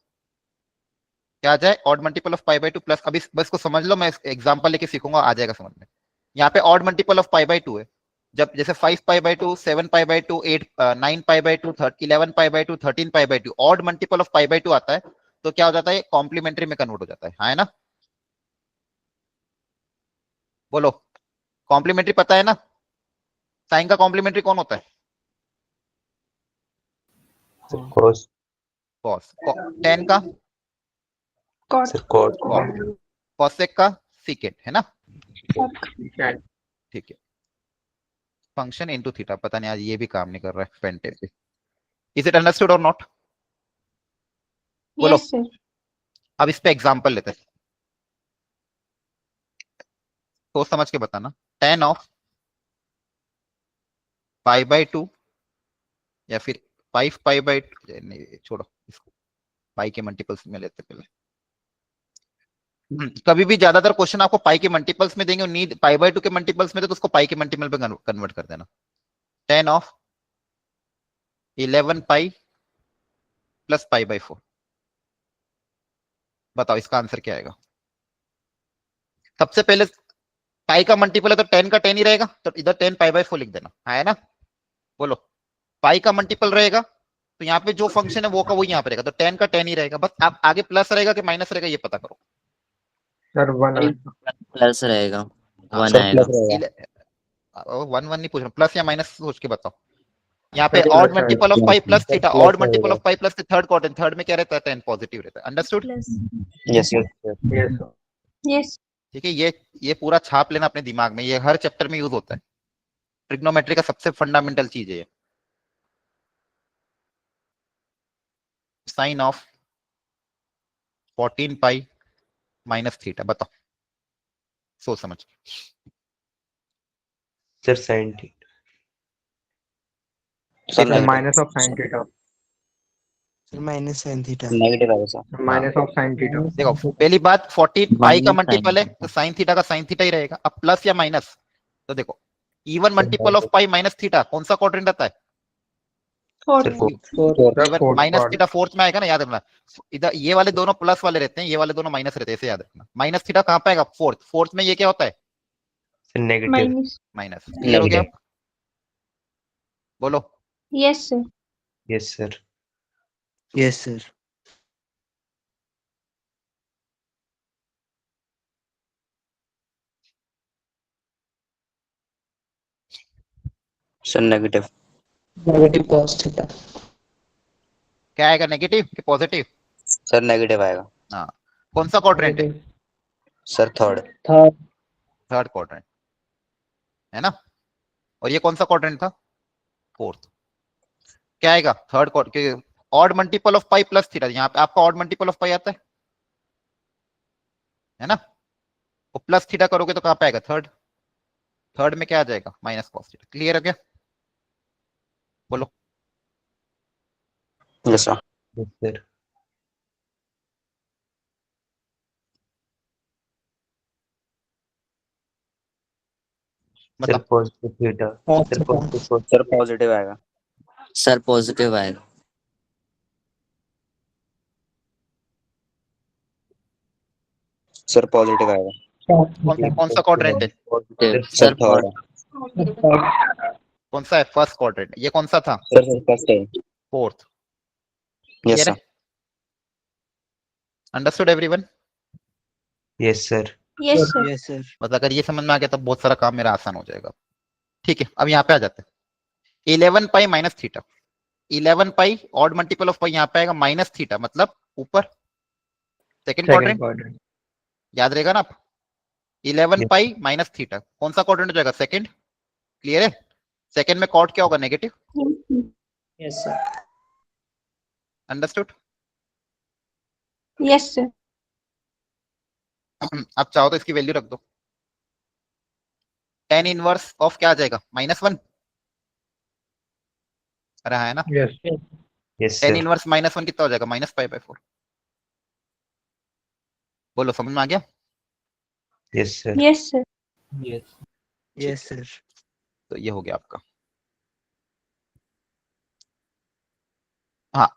क्या आ जाए? Odd multiple of pi by 2 plus, अभी बस को समझ लो, मैं एग्जांपल लेके सीखूंगा, आ जाएगा समझ में। यहाँ पे odd multiple of pi by 2 है। जब जैसे 5 pi by 2, 7 pi by 2, 8, 9 pi by 2, 11 pi by 2, 13 pi by 2, odd multiple of pi by 2 आता है तो क्या हो जाता है? कॉम्प्लीमेंट्री में कन्वर्ट हो जाता है, हाँ है ना? बोलो। कॉम्प्लीमेंट्री पता है ना, साइन का कॉम्प्लीमेंट्री कौन होता है? cos cos. टेन का sir cot कॉट, कॉसेक का सीकेंट, है ना? ठीक है, फंक्शन इनटू थीटा। पता नहीं आज ये भी काम नहीं कर रहा है पेंटेन पे। इज इट अंडरस्टूड और नॉट? बोलो। Yes, sir. अब इस पे एग्जांपल लेते हैं, सोच समझ के बताना। tan ऑफ पाई बाई 2 या फिर 5 पाई बाई, नहीं छोड़ो इसको, पाई के मल्टीपल्स में लेते पहले। कभी भी ज्यादातर क्वेश्चन आपको पाई के मल्टीपल्स में देंगे और नीड पाई बाई 2 के मल्टीपल्स में, तो उसको पाई के मल्टीपल पे कन्वर्ट कर देना। tan of 11 pi plus pi by 4, बताओ इसका आंसर क्या आएगा? सबसे पहले पाई का मल्टीपल है तो 10 का 10 ही रहेगा, तो इधर 10 पाई बाई 4 लिख देना, है ना? बोलो, पाई का मल्टीपल रहेगा तो यहाँ पे जो फंक्शन है वो का वो यहाँ पे रहेगा, तो 10 का 10 ही रहेगा। बस आप आगे प्लस रहेगा कि माइनस रहेगा ये पता करो। सर 1 प्लस रहेगा, वन sir आएगा। plus रहेगा 1 1 नहीं पूछ रहा, प्लस या माइनस सोच के बताओ। यहाँ पे Sir, odd plus multiple of आएगा। Pi plus Sir, theta, plus odd multiple आएगा। Of pi plus third quadrant, third में क्या रहता है? 10 पॉजिटिव रहता है। Understood? Plus. yes sir yes sir. Yes. ठीक है, ये पूरा छाप लेना अपने दिमाग में, ये हर चैप्टर में यूज होता है। ट्रिग्नोमेट्री का सबसे फंडामेंटल चीज है ये। Sine of 14 pi minus theta, बताओ सोच समझ के। sir sin theta Sir, negative. Minus of sin theta. Minus sine theta negative आएगा sir Minus of sin theta. देखो पहली बात 14 पाई का Minus मल्टीपल है sin तो साइन थीटा का साइन थीटा ही रहेगा। अब प्लस या माइनस, तो देखो even multiple of pi minus theta कौन सा क्वाड्रेंट आता है? Fourth. sir four Sir, even fourth minus quadrant. Theta fourth में आएगा ना, याद रखना। इधर ये वाले दोनों प्लस वाले रहते हैं, ये वाले दोनों माइनस रहते हैं, इसे याद रखना। माइनस थीटा कहाँ पे आएगा? फोर्थ। फोर्थ में ये क्या होता है? sir negative Minus. Minus. Clear हो गया? Negative. बोलो। Yes, sir. yes sir yes sir sir negative negative cos theta क्या आएगा, नेगेटिव कि पॉजिटिव? sir negative आएगा हाँ, कौन सा क्वाड्रेंट है? sir third third third quadrant, है ना? और ये कौन सा क्वाड्रेंट था? फोर्थ। क्या आएगा? Third quadrant. Odd multiple of pi plus theta, यहाँ पे आपका ऑड मल्टीपल ऑफ पाई आता है ना? वो प्लस थीटा करोगे तो कहाँ पे आएगा? थर्ड। थर्ड में क्या आ जाएगा? Minus cos theta. क्लियर हो गया? बोलो। yes sir yes sir sir मतलब positive theta sir positive sir positive आएगा सर पॉजिटिव आएगा। sir positive आएगा कौन सा क्वाड्रेंट है? पॉजिटिव sir सर third कौन सा है? First quadrant. ये कौन सा था? sir first है fourth. yes sir understood everyone? yes sir Yes, sir. Yes sir मतलब अगर ये समझ में आ गया तो बहुत सारा काम मेरा आसान हो जाएगा। ठीक है, अब यहाँ पे आ जाते हैं। 11 pi minus theta, 11 pi odd multiple of pi यहाँ पे आएगा माइनस थीटा, मतलब ऊपर सेकंड Second क्वाड्रेंट। quadrant. याद रहेगा ना आप? 11 Yes. पाई माइनस थीटा कौन सा क्वाड्रेंट हो जाएगा? सेकंड। क्लियर है? सेकंड में कॉट क्या होगा? Negative. Yes sir understood? Yes, sir. अब चाहो तो इसकी वैल्यू रख दो। tan इनवर्स ऑफ क्या आ जाएगा? -1। अरे हाँ, है ना? Yes. yes tan sir inverse -1 कितना हो जाएगा? -π/4। बोलो, समझ में आ गया? yes sir Yes, sir. Yes sir तो ये हो गया आपका। हाँ,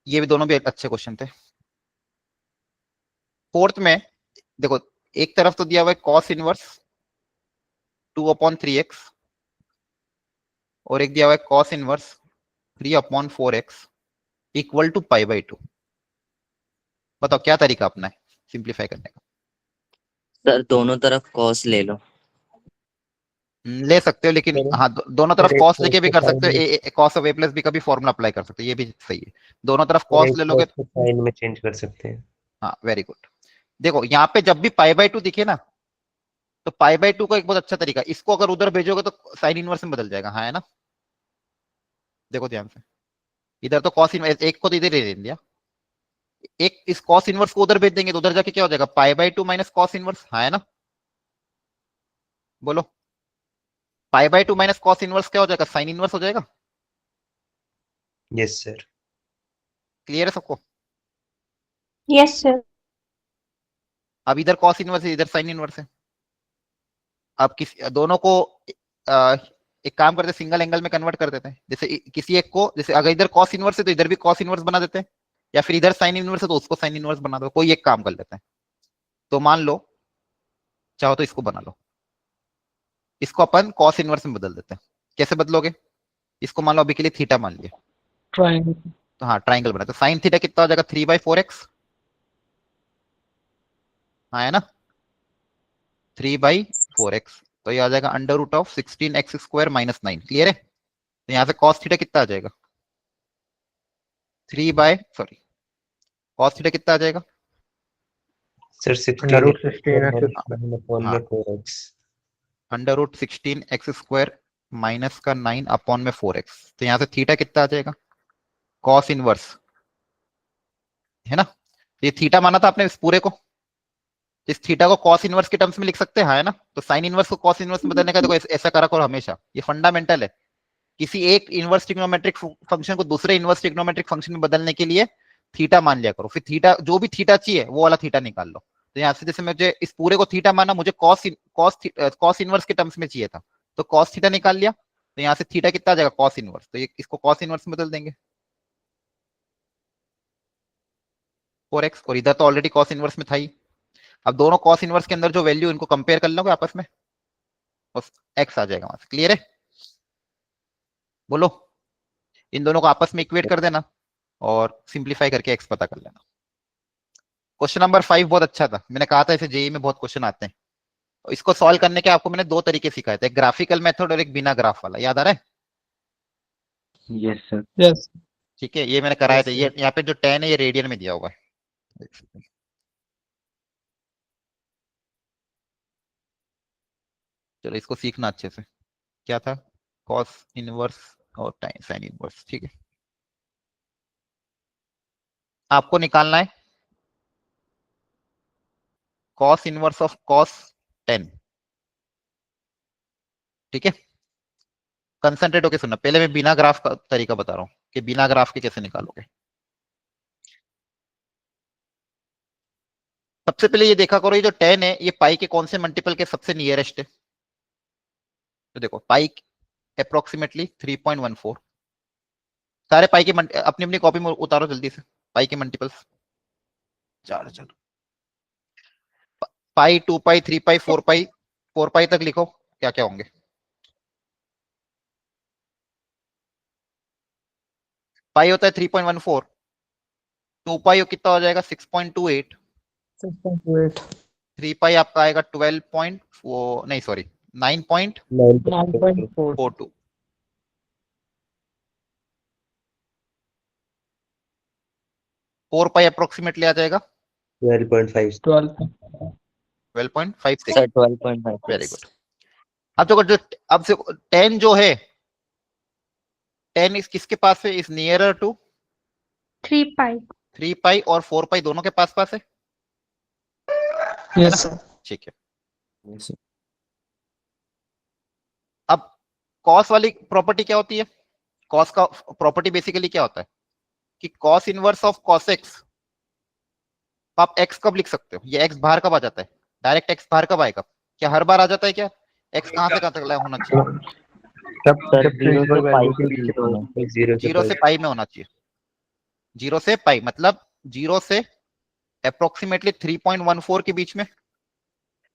ये भी दोनों भी अच्छे क्वेश्चन थे। फोर्थ में देखो, एक तरफ तो दिया हुआ है cos इनवर्स 2/3x और एक दिया हुआ है cos inverse 3/4x equal to π/2। बताओ क्या तरीका अपना है सिंप्लीफाई करने का? सर दोनों तरफ cos ले लो। ले सकते हो, लेकिन मेरे- हाँ दोनों तरफ मेरे कॉस को लेके भी उसको कर सकते हो, sine cos of A plus B का भी फॉर्मूला अप्लाई कर सकते हो, ये भी सही है। दोनों तरफ मेरे कॉस ले को लोगे। उसको साइन में चेंज कर सकते हैं। हाँ वेरी गुड। देखो यहाँ पे जब भी पाई बाय 2 दिखे ना, तो पाई बाय 2 का एक बहुत अच्छा तरीका, इसको अगर उधर भेजोगे तो साइन इनवर्स में बदल जाएगा, हाँ है ना। देखो ध्यान से, इधर तो कॉस इनवर्स, एक को तो इधर ही दे दिया, एक इस कॉस इनवर्स को उधर भेज देंगे तो उधर जाके क्या हो जाएगा, pi by 2 minus cos inverse, हाँ है ना। बोलो, pi by 2 minus cos inverse क्या हो जाएगा, साइन इनवर्स हो जाएगा। Yes sir. क्लियर है सबको। Yes, sir. अब इधर कॉस इनवर्स है, इधर साइन इनवर्स है। अब किसी दोनों को आ, एक काम करते, सिंगल एंगल में कन्वर्ट कर देते हैं। जैसे किसी एक को, जैसे अगर इधर कॉस इनवर्स है तो इधर भी कॉस इनवर्स बना देते हैं, या फिर इधर साइन इनवर्स है तो उसको साइन इनवर्स बना दो, कोई एक काम कर लेते हैं। तो मान लो, चाहो तो इसको बना लो, इसको अपन कॉस इनवर्स में बदल देते हैं। कैसे बदलोगे, इसको मान लो अभी के लिए थीटा मान लिया, Triangle. तो हाँ ट्राइंगल बना, तो साइन थीटा कितना हो जाएगा, 3/4x, हाँ है ना, 3/4x। तो ये आ जाएगा √16x² - 9। क्लियर है। तो यहाँ से कॉस थीटा कितना आ जाएगा, कॉस थीटा कितना आ जाएगा, सर √16 x² हाँ 4x। √16x² - 9/4x। तो यहाँ से थीटा कितना आ जाएगा, कॉस इनवर्स, है ना। ये थीटा माना था आपने इस पूरे को, इस थीटा को कॉस इनवर्स के टर्म्स में लिख सकते हैं, हाँ है ना। तो साइन इनवर्स को कॉस इनवर्स में बदलने का देखो ऐसा करा करो हमेशा, ये फंडामेंटल है। किसी एक इनवर्स ट्रिग्नोमेट्रिक फंक्शन को दूसरे इनवर्स ट्रिग्नोमेट्रिक फंक्शन में बदलने के लिए थीटा मान लिया करो, फिर थीटा जो भी थीटा चाहिए वो वाला थीटा निकाल लो। तो यहाँ से जैसे मुझे इस पूरे को थीटा माना, मुझे कॉस इनवर्स के टर्म्स में चाहिए था, तो कॉस थीटा निकाल लिया। तो यहाँ से थीटा कितना आ जाएगा, कॉस इनवर्स, तो ये इसको कॉस इनवर्स में बदल देंगे 4x, और इधर तो ऑलरेडी कॉस इनवर्स में था ही। अब दोनों कॉस इनवर्स के अंदर जो वैल्यू, इनको कंपेयर कर लोगे आपस में, बस x आ जाएगा वहां से। क्लियर है। बोलो, इन दोनों को आपस में इक्वेट कर देना और सिंप्लीफाई करके x पता कर लेना। क्वेश्चन नंबर 5 बहुत अच्छा था, मैंने कहा था इसे जेई में बहुत क्वेश्चन आते हैं। और इसको सॉल्व करने के आपको मैंने दो तरीके सिखाए थे, एक ग्राफिकल मेथड और एक बिना ग्राफ वाला, याद आ रहा है। Yes sir. Yes. ठीक है, ये मैंने कराए Yes, थे। ये यहाँ पे जो 10 है ये रेडियन में दिया हुआ है। चलो इसको सीखना अच्छे से, क्या था, कॉस इनवर्स और साइन इनवर्स। ठीक है, आपको निकालना है कॉस इनवर्स ऑफ कॉस 10। ठीक है, कंसंट्रेट होके सुनना, पहले मैं बिना ग्राफ का तरीका बता रहा हूँ कि बिना ग्राफ के कैसे निकालोगे। सबसे पहले ये देखा करो, ये जो 10 है ये पाई के कौन से मल्टीपल के सबसे नियरेस्ट है। तो देखो पाई अप्रोक्सीमेटली 3.14। सारे पाई के अपनी अपनी कॉपी में उतारो जल्दी से, पाई के मल्टीपल्स। चलो पाई, 2 पाई, 3 पाई, 4 पाई, 4 पाई तक लिखो क्या क्या होंगे। पाई होता है 3.14, 2 पाई कितना हो जाएगा 6.28, 6.28. 3 पाई आपका आएगा 12. नहीं सॉरी 9.42, 9.4. 4 पाई अप्रोक्सीमेटली आ जाएगा 12.5। 12. 12.56। सर 12.5. Very good. अब जो अब से 10 जो है, 10 इस किसके पास है, इज नियरर टू 3 pi. 3 पाई और 4 पाई दोनों के पास पास है। Yes, sir. ठीक है, Yes, sir. अब कॉस वाली प्रॉपर्टी क्या होती है, कॉस का प्रॉपर्टी बेसिकली क्या होता है कि cos inverse of cos x, आप एक्स कब लिख सकते हो, ये एक्स बाहर कब आ जाता है, डायरेक्ट एक्स बाहर कब आएगा, क्या हर बार आ जाता है क्या, एक्स कहां से कहां तक होना चाहिए, तब सर जब 0 प्रिंसिपल से पाई वैल्यू के के बीच पीछे में। हो। 0 से पाई में होना चाहिए। 0 से पाई मतलब 0 से अप्रोक्सीमेटली 3.14 के बीच में।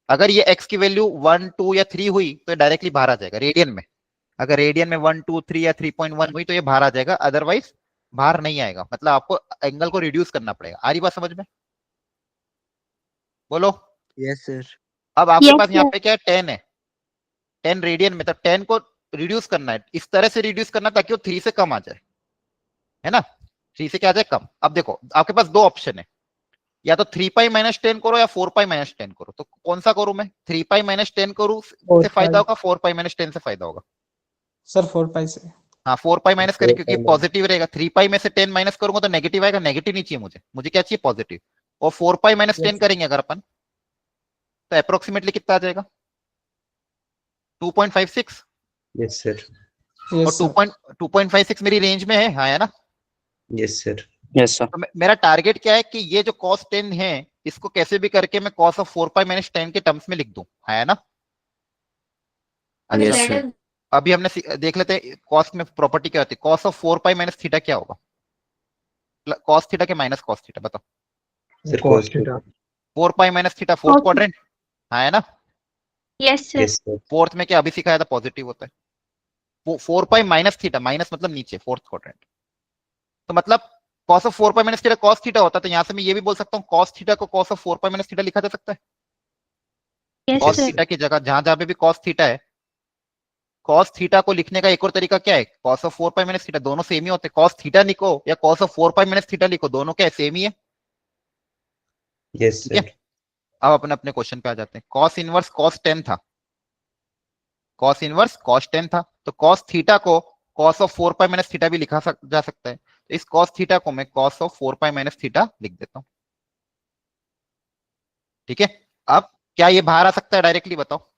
अगर ये x की वैल्यू 1, 2 या 3 हुई तो डायरेक्टली बाहर आ जाएगा रेडियन में। अगर रेडियन में 1, 2, 3 या 3.1 हुई तो ये बाहर आ जाएगा, अदरवाइज बाहर नहीं आएगा। मतलब आपको एंगल को रिड्यूस करना पड़ेगा। आ रही बात समझ में। बोलो। Yes, sir. अब आपके Yes, पास यहाँ sir. पे क्या है, 10 है, 10 रेडियन में, तो 10 को रिड्यूस करना है, इस तरह से रिड्यूस करना ताकि वो 3 से कम आ जाए, है ना, 3 से क्या आ जाए कम। अब देखो आपके पास दो ऑप्शन है, या तो 3 पाई माइनस 10 करो या 4 पाई माइनस 10 करो, तो कौन सा करूं मैं? 3 पाई माइनस 10 करूं से फायदा होगा, 4 पाई माइनस 10 से फायदा होगा? सर 4 पाई से। हाँ 4 पाई माइनस करें 4 क्योंकि पाई पॉजिटिव रहेगा। 3 पाई में से 10 माइनस करूंगा तो नेगेटिव आएगा, नेगेटिव नहीं चाहिए मुझे, मुझे क्या चाहिए? पॉजिटिव। और 4 पाई माइनस 10 करेंगे अगर अपन, तो अप्रोक्सीमेटली कितना आ जाएगा? 2.56। यस सर, और 2.56 मेरी रेंज में है, हाँ है ना। Yes sir, yes sir. तो मेरा टारगेट क्या है कि ये जो cos 10 है इसको कैसे भी करके मैं cos ऑफ 4 पाई माइनस 10 के टर्म्स में लिख दूं, है ना। यस अच्छा सर। अभी हमने देख लेते हैं cos में प्रॉपर्टी क्या होती है। cos of 4 pi minus theta क्या होगा? cos थीटा के माइनस cos थीटा बताओ। Sir cos cos theta. 4 पाई minus theta fourth Okay. Quadrant, हाँ है ना। Yes, sir. Yes sir, fourth में क्या अभी सिखाया था, पॉजिटिव होता है। वो 4 पाई माइनस थीटा, माइनस मतलब नीचे, फोर्थ क्वाड्रेंट। तो मतलब cos of 4 pi minus theta cos theta होता है, तो यहां से मैं ये भी बोल सकता हूँ cos थीटा को cos of 4 pi minus theta लिखा जा सकता है। Yes, cos sir. थीटा की जगह जहां जहां पे भी cos थीटा है, cos थीटा को लिखने का एक और तरीका क्या है? cos of 4 pi minus theta, दोनों सेम ही होते हैं। cos थीटा लिखो या cos of 4 pi minus theta लिखो, दोनों क्या सेम ही है, यस ठीक है। सर, अब अपने अपने क्वेश्चन पे आ जाते हैं। cos इनवर्स cos 10 था, cos इनवर्स cos 10 था, तो cos थीटा को cos of 4 pi minus theta भी जा सकता है। तो इस cos थीटा को मैं cos of 4 pi minus theta लिख देता हूं, ठीक है। अब क्या ये बाहर आ सकता है डायरेक्टली, बताओ।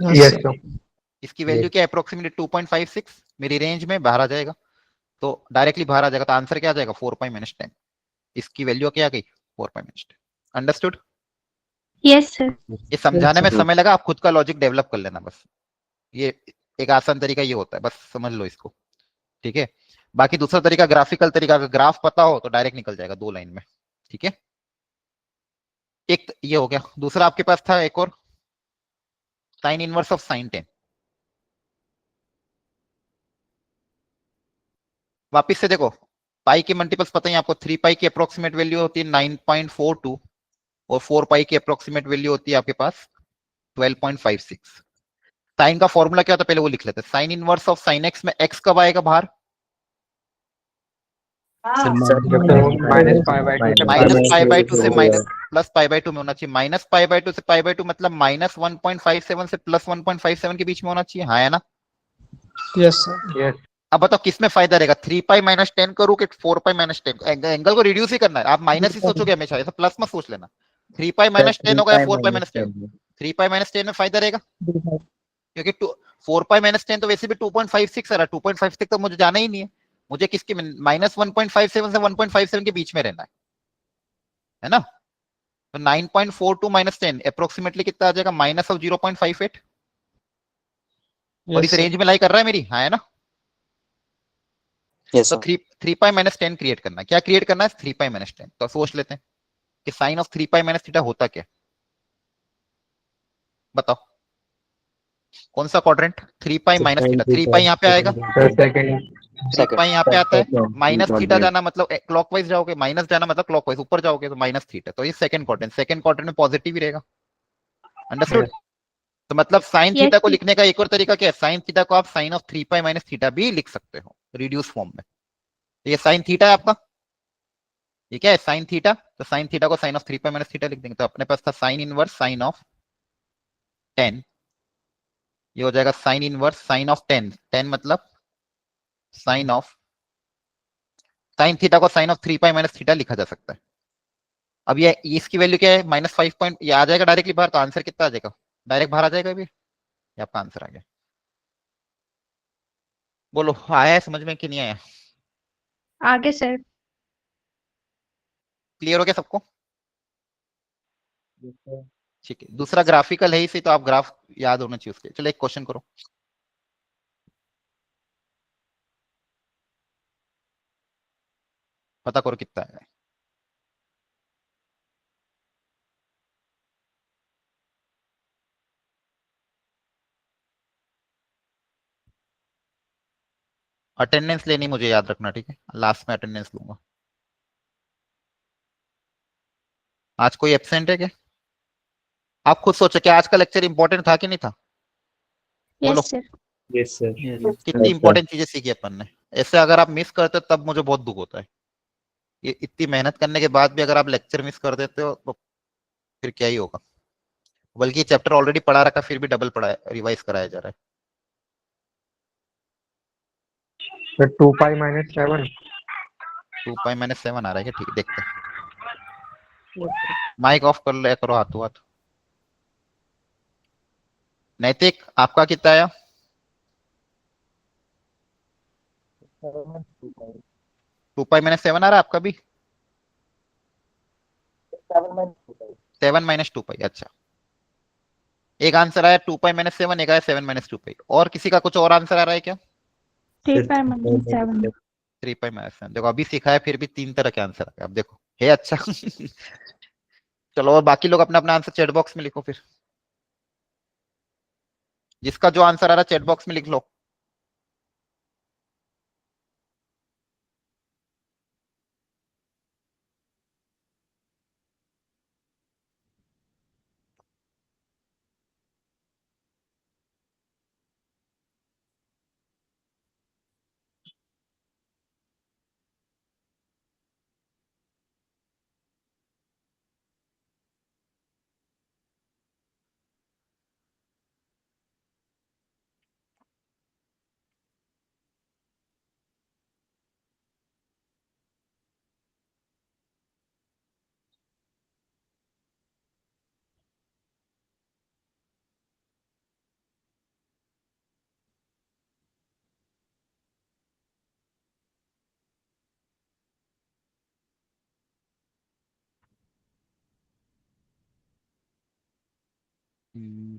Yes, sir. इसकी वैल्यू क्या है? अप्रोक्सीमेटली 2.56 मेरी रेंज में बाहर आ जाएगा, तो डायरेक्टली बाहर आ जाएगा। तो आंसर क्या आ जाएगा? 4 पाई माइनस 10। इसकी वैल्यू क्या आ गई? 4 pi minus 10। Understood? Yes, sir. ये समझाने में sir. समय लगा, आप खुद का लॉजिक डेवलप कर लेना बस। ये एक आसान तरीका ये होता है, बस समझ लो इसको, ठीक है। बाकी दूसरा तरीका ग्राफिकल तरीका, अगर ग्राफ पता हो तो डायरेक्ट निकल जाएगा 2 लाइन में, ठीक है। एक ये हो गया। दूसरा आपके पास था एक और, साइन इनवर्स ऑफ साइन 10। वापिस से देखो, पाई के मल्टीपल्स पता है आपको। 3 पाई की अप्रोक्सीमेट वैल्यू होती है 9.42 और 4 पाई की अप्रोक्सीमेट वैल्यू होती है आपके पास 12.56। साइन का फॉर्मूला क्या होता है पहले वो लिख लेते हैं। Sine inverse of sine x में एक्स कब आएगा बाहर? माइनस पाई बाय 2 से माइनस पाई बाय 2 से हो माइनस गया। प्लस पाई बाय 2 में होना चाहिए। माइनस पाई बाय 2 से पाई बाय 2 मतलब माइनस 1.57 से प्लस 1.57 के बीच में होना चाहिए, हाँ है ना। Yes sir. Yes. अब बताओ किसमें फायदा रहेगा? 3 पाई माइनस 10 करूं कि 4 पाई माइनस 10? एंगल को रिड्यूस ही करना है, आप माइनस ही सोचोगे हमेशा, ऐसा प्लस मत सोच लेना। 3 पाई माइनस 10 होगा या 4 पाई माइनस 10? 3 पाई माइनस 10 में फायदा रहेगा, क्योंकि 4 पाई माइनस 10 तो वैसे भी 2.56 आ रहा है। 2.56 तो मुझे जाना ही नहीं है, मुझे किसके माइनस 1.57 से 1.57 के बीच में रहना है ना। तो 9.42 माइनस 10 अप्रोक्सीमेटली कितना आ जाएगा? Minus of 0.58। और इस रेंज में लाई कर रहा है मेरी, हाँ है ना। यस तो सर। 3 पाई माइनस 10 क्रिएट करना है। क्या क्रिएट करना है? 3 पाई माइनस 10। तो सोच लेते हैं कि sine of 3 pi minus theta होता क्या, बताओ कौन सा quadrant? 3 pi minus theta. 3 pi यहाँ पे आएगा, Sir, second. 3 पाई यहाँ पे आता है। माइनस थीटा जाना मतलब क्लॉकवाइज जाओगे, माइनस जाना मतलब क्लॉकवाइज ऊपर जाओगे, तो माइनस थीटा। तो ये सेकंड क्वाड्रेंट, सेकंड क्वाड्रेंट में पॉजिटिव ही रहेगा। अंडरस्टूड? तो मतलब साइन Yes, थीटा को sir. लिखने का एक और तरीका क्या है? साइन थीटा को आप sine of 3 pi minus theta भी लिख सकते हो रिड्यूस फॉर्म में। तो ये साइन थीटा है आपका, ये क्या है? Sine theta. तो साइन थीटा को sine of 3 pi minus theta लिख देंगे। तो अपने पास था साइन इनवर्स साइन ऑफ 10, ये हो जाएगा साइन इनवर्स साइन ऑफ 10। 10 मतलब साइन ऑफ, साइन थीटा को sine of 3 pi minus theta लिखा जा सकता है। अब ये इसकी वैल्यू क्या है? माइनस 5 पॉइंट, ये आ जाएगा डायरेक्टली बाहर। तो आंसर कितना आ जाएगा? डायरेक्ट बाहर आ जाएगा अभी, ये आपका आंसर आ गया। बोलो आया है समझ में कि नहीं आया? आगे सर। क्लियर हो गया सबको? ठीक है। दूसरा ग्राफिकल है इसी, तो आप ग्राफ याद होना चाहिए उसके। चलो एक क्वेश्चन करो, पता करो कितना है। अटेंडेंस लेनी मुझे याद रखना, ठीक है, लास्ट में अटेंडेंस लूंगा। आज कोई एब्सेंट है क्या? आप खुद सोचो कि आज का लेक्चर इंपॉर्टेंट था कि नहीं था? बोलो। Yes sir. yes sir, कितनी इंपॉर्टेंट चीजें सीखी अपन ने। ऐसे अगर आप मिस करते हो तब मुझे बहुत दुख होता है। ये इतनी मेहनत करने के बाद भी अगर आप लेक्चर मिस कर देते हो तो फिर क्या ही होगा। बल्कि चैप्टर ऑलरेडी पढ़ा रखा फिर भी डबल पढ़ा रिवाइज कराया जा रहा है। तो 2 पाई -7। 2 पाई -7 आ रहा है क्या? ठीक है, देखते हैं। माइक ऑफ कर लिया करो हाथों हाथ। नैतिक आपका कितना आया? 2 पाई -7 आ रहा है आपका भी? 7 - 2 पाई। अच्छा, एक आंसर आया 2 पाई -7, एक आया 7 - 2 पाई। और किसी का कुछ और आंसर आ रहा है क्या? 3 पाई -7। 3 पाई -7। देखो अभी सीखा है फिर भी 3 तरह के आंसर आ गए। अब देखो है अच्छा। चलो और बाकी लोग अपना अपना आंसर चैट बॉक्स में लिखो फिर। जिसका जो आंसर आ रहा है चैट बॉक्स में लिख लो।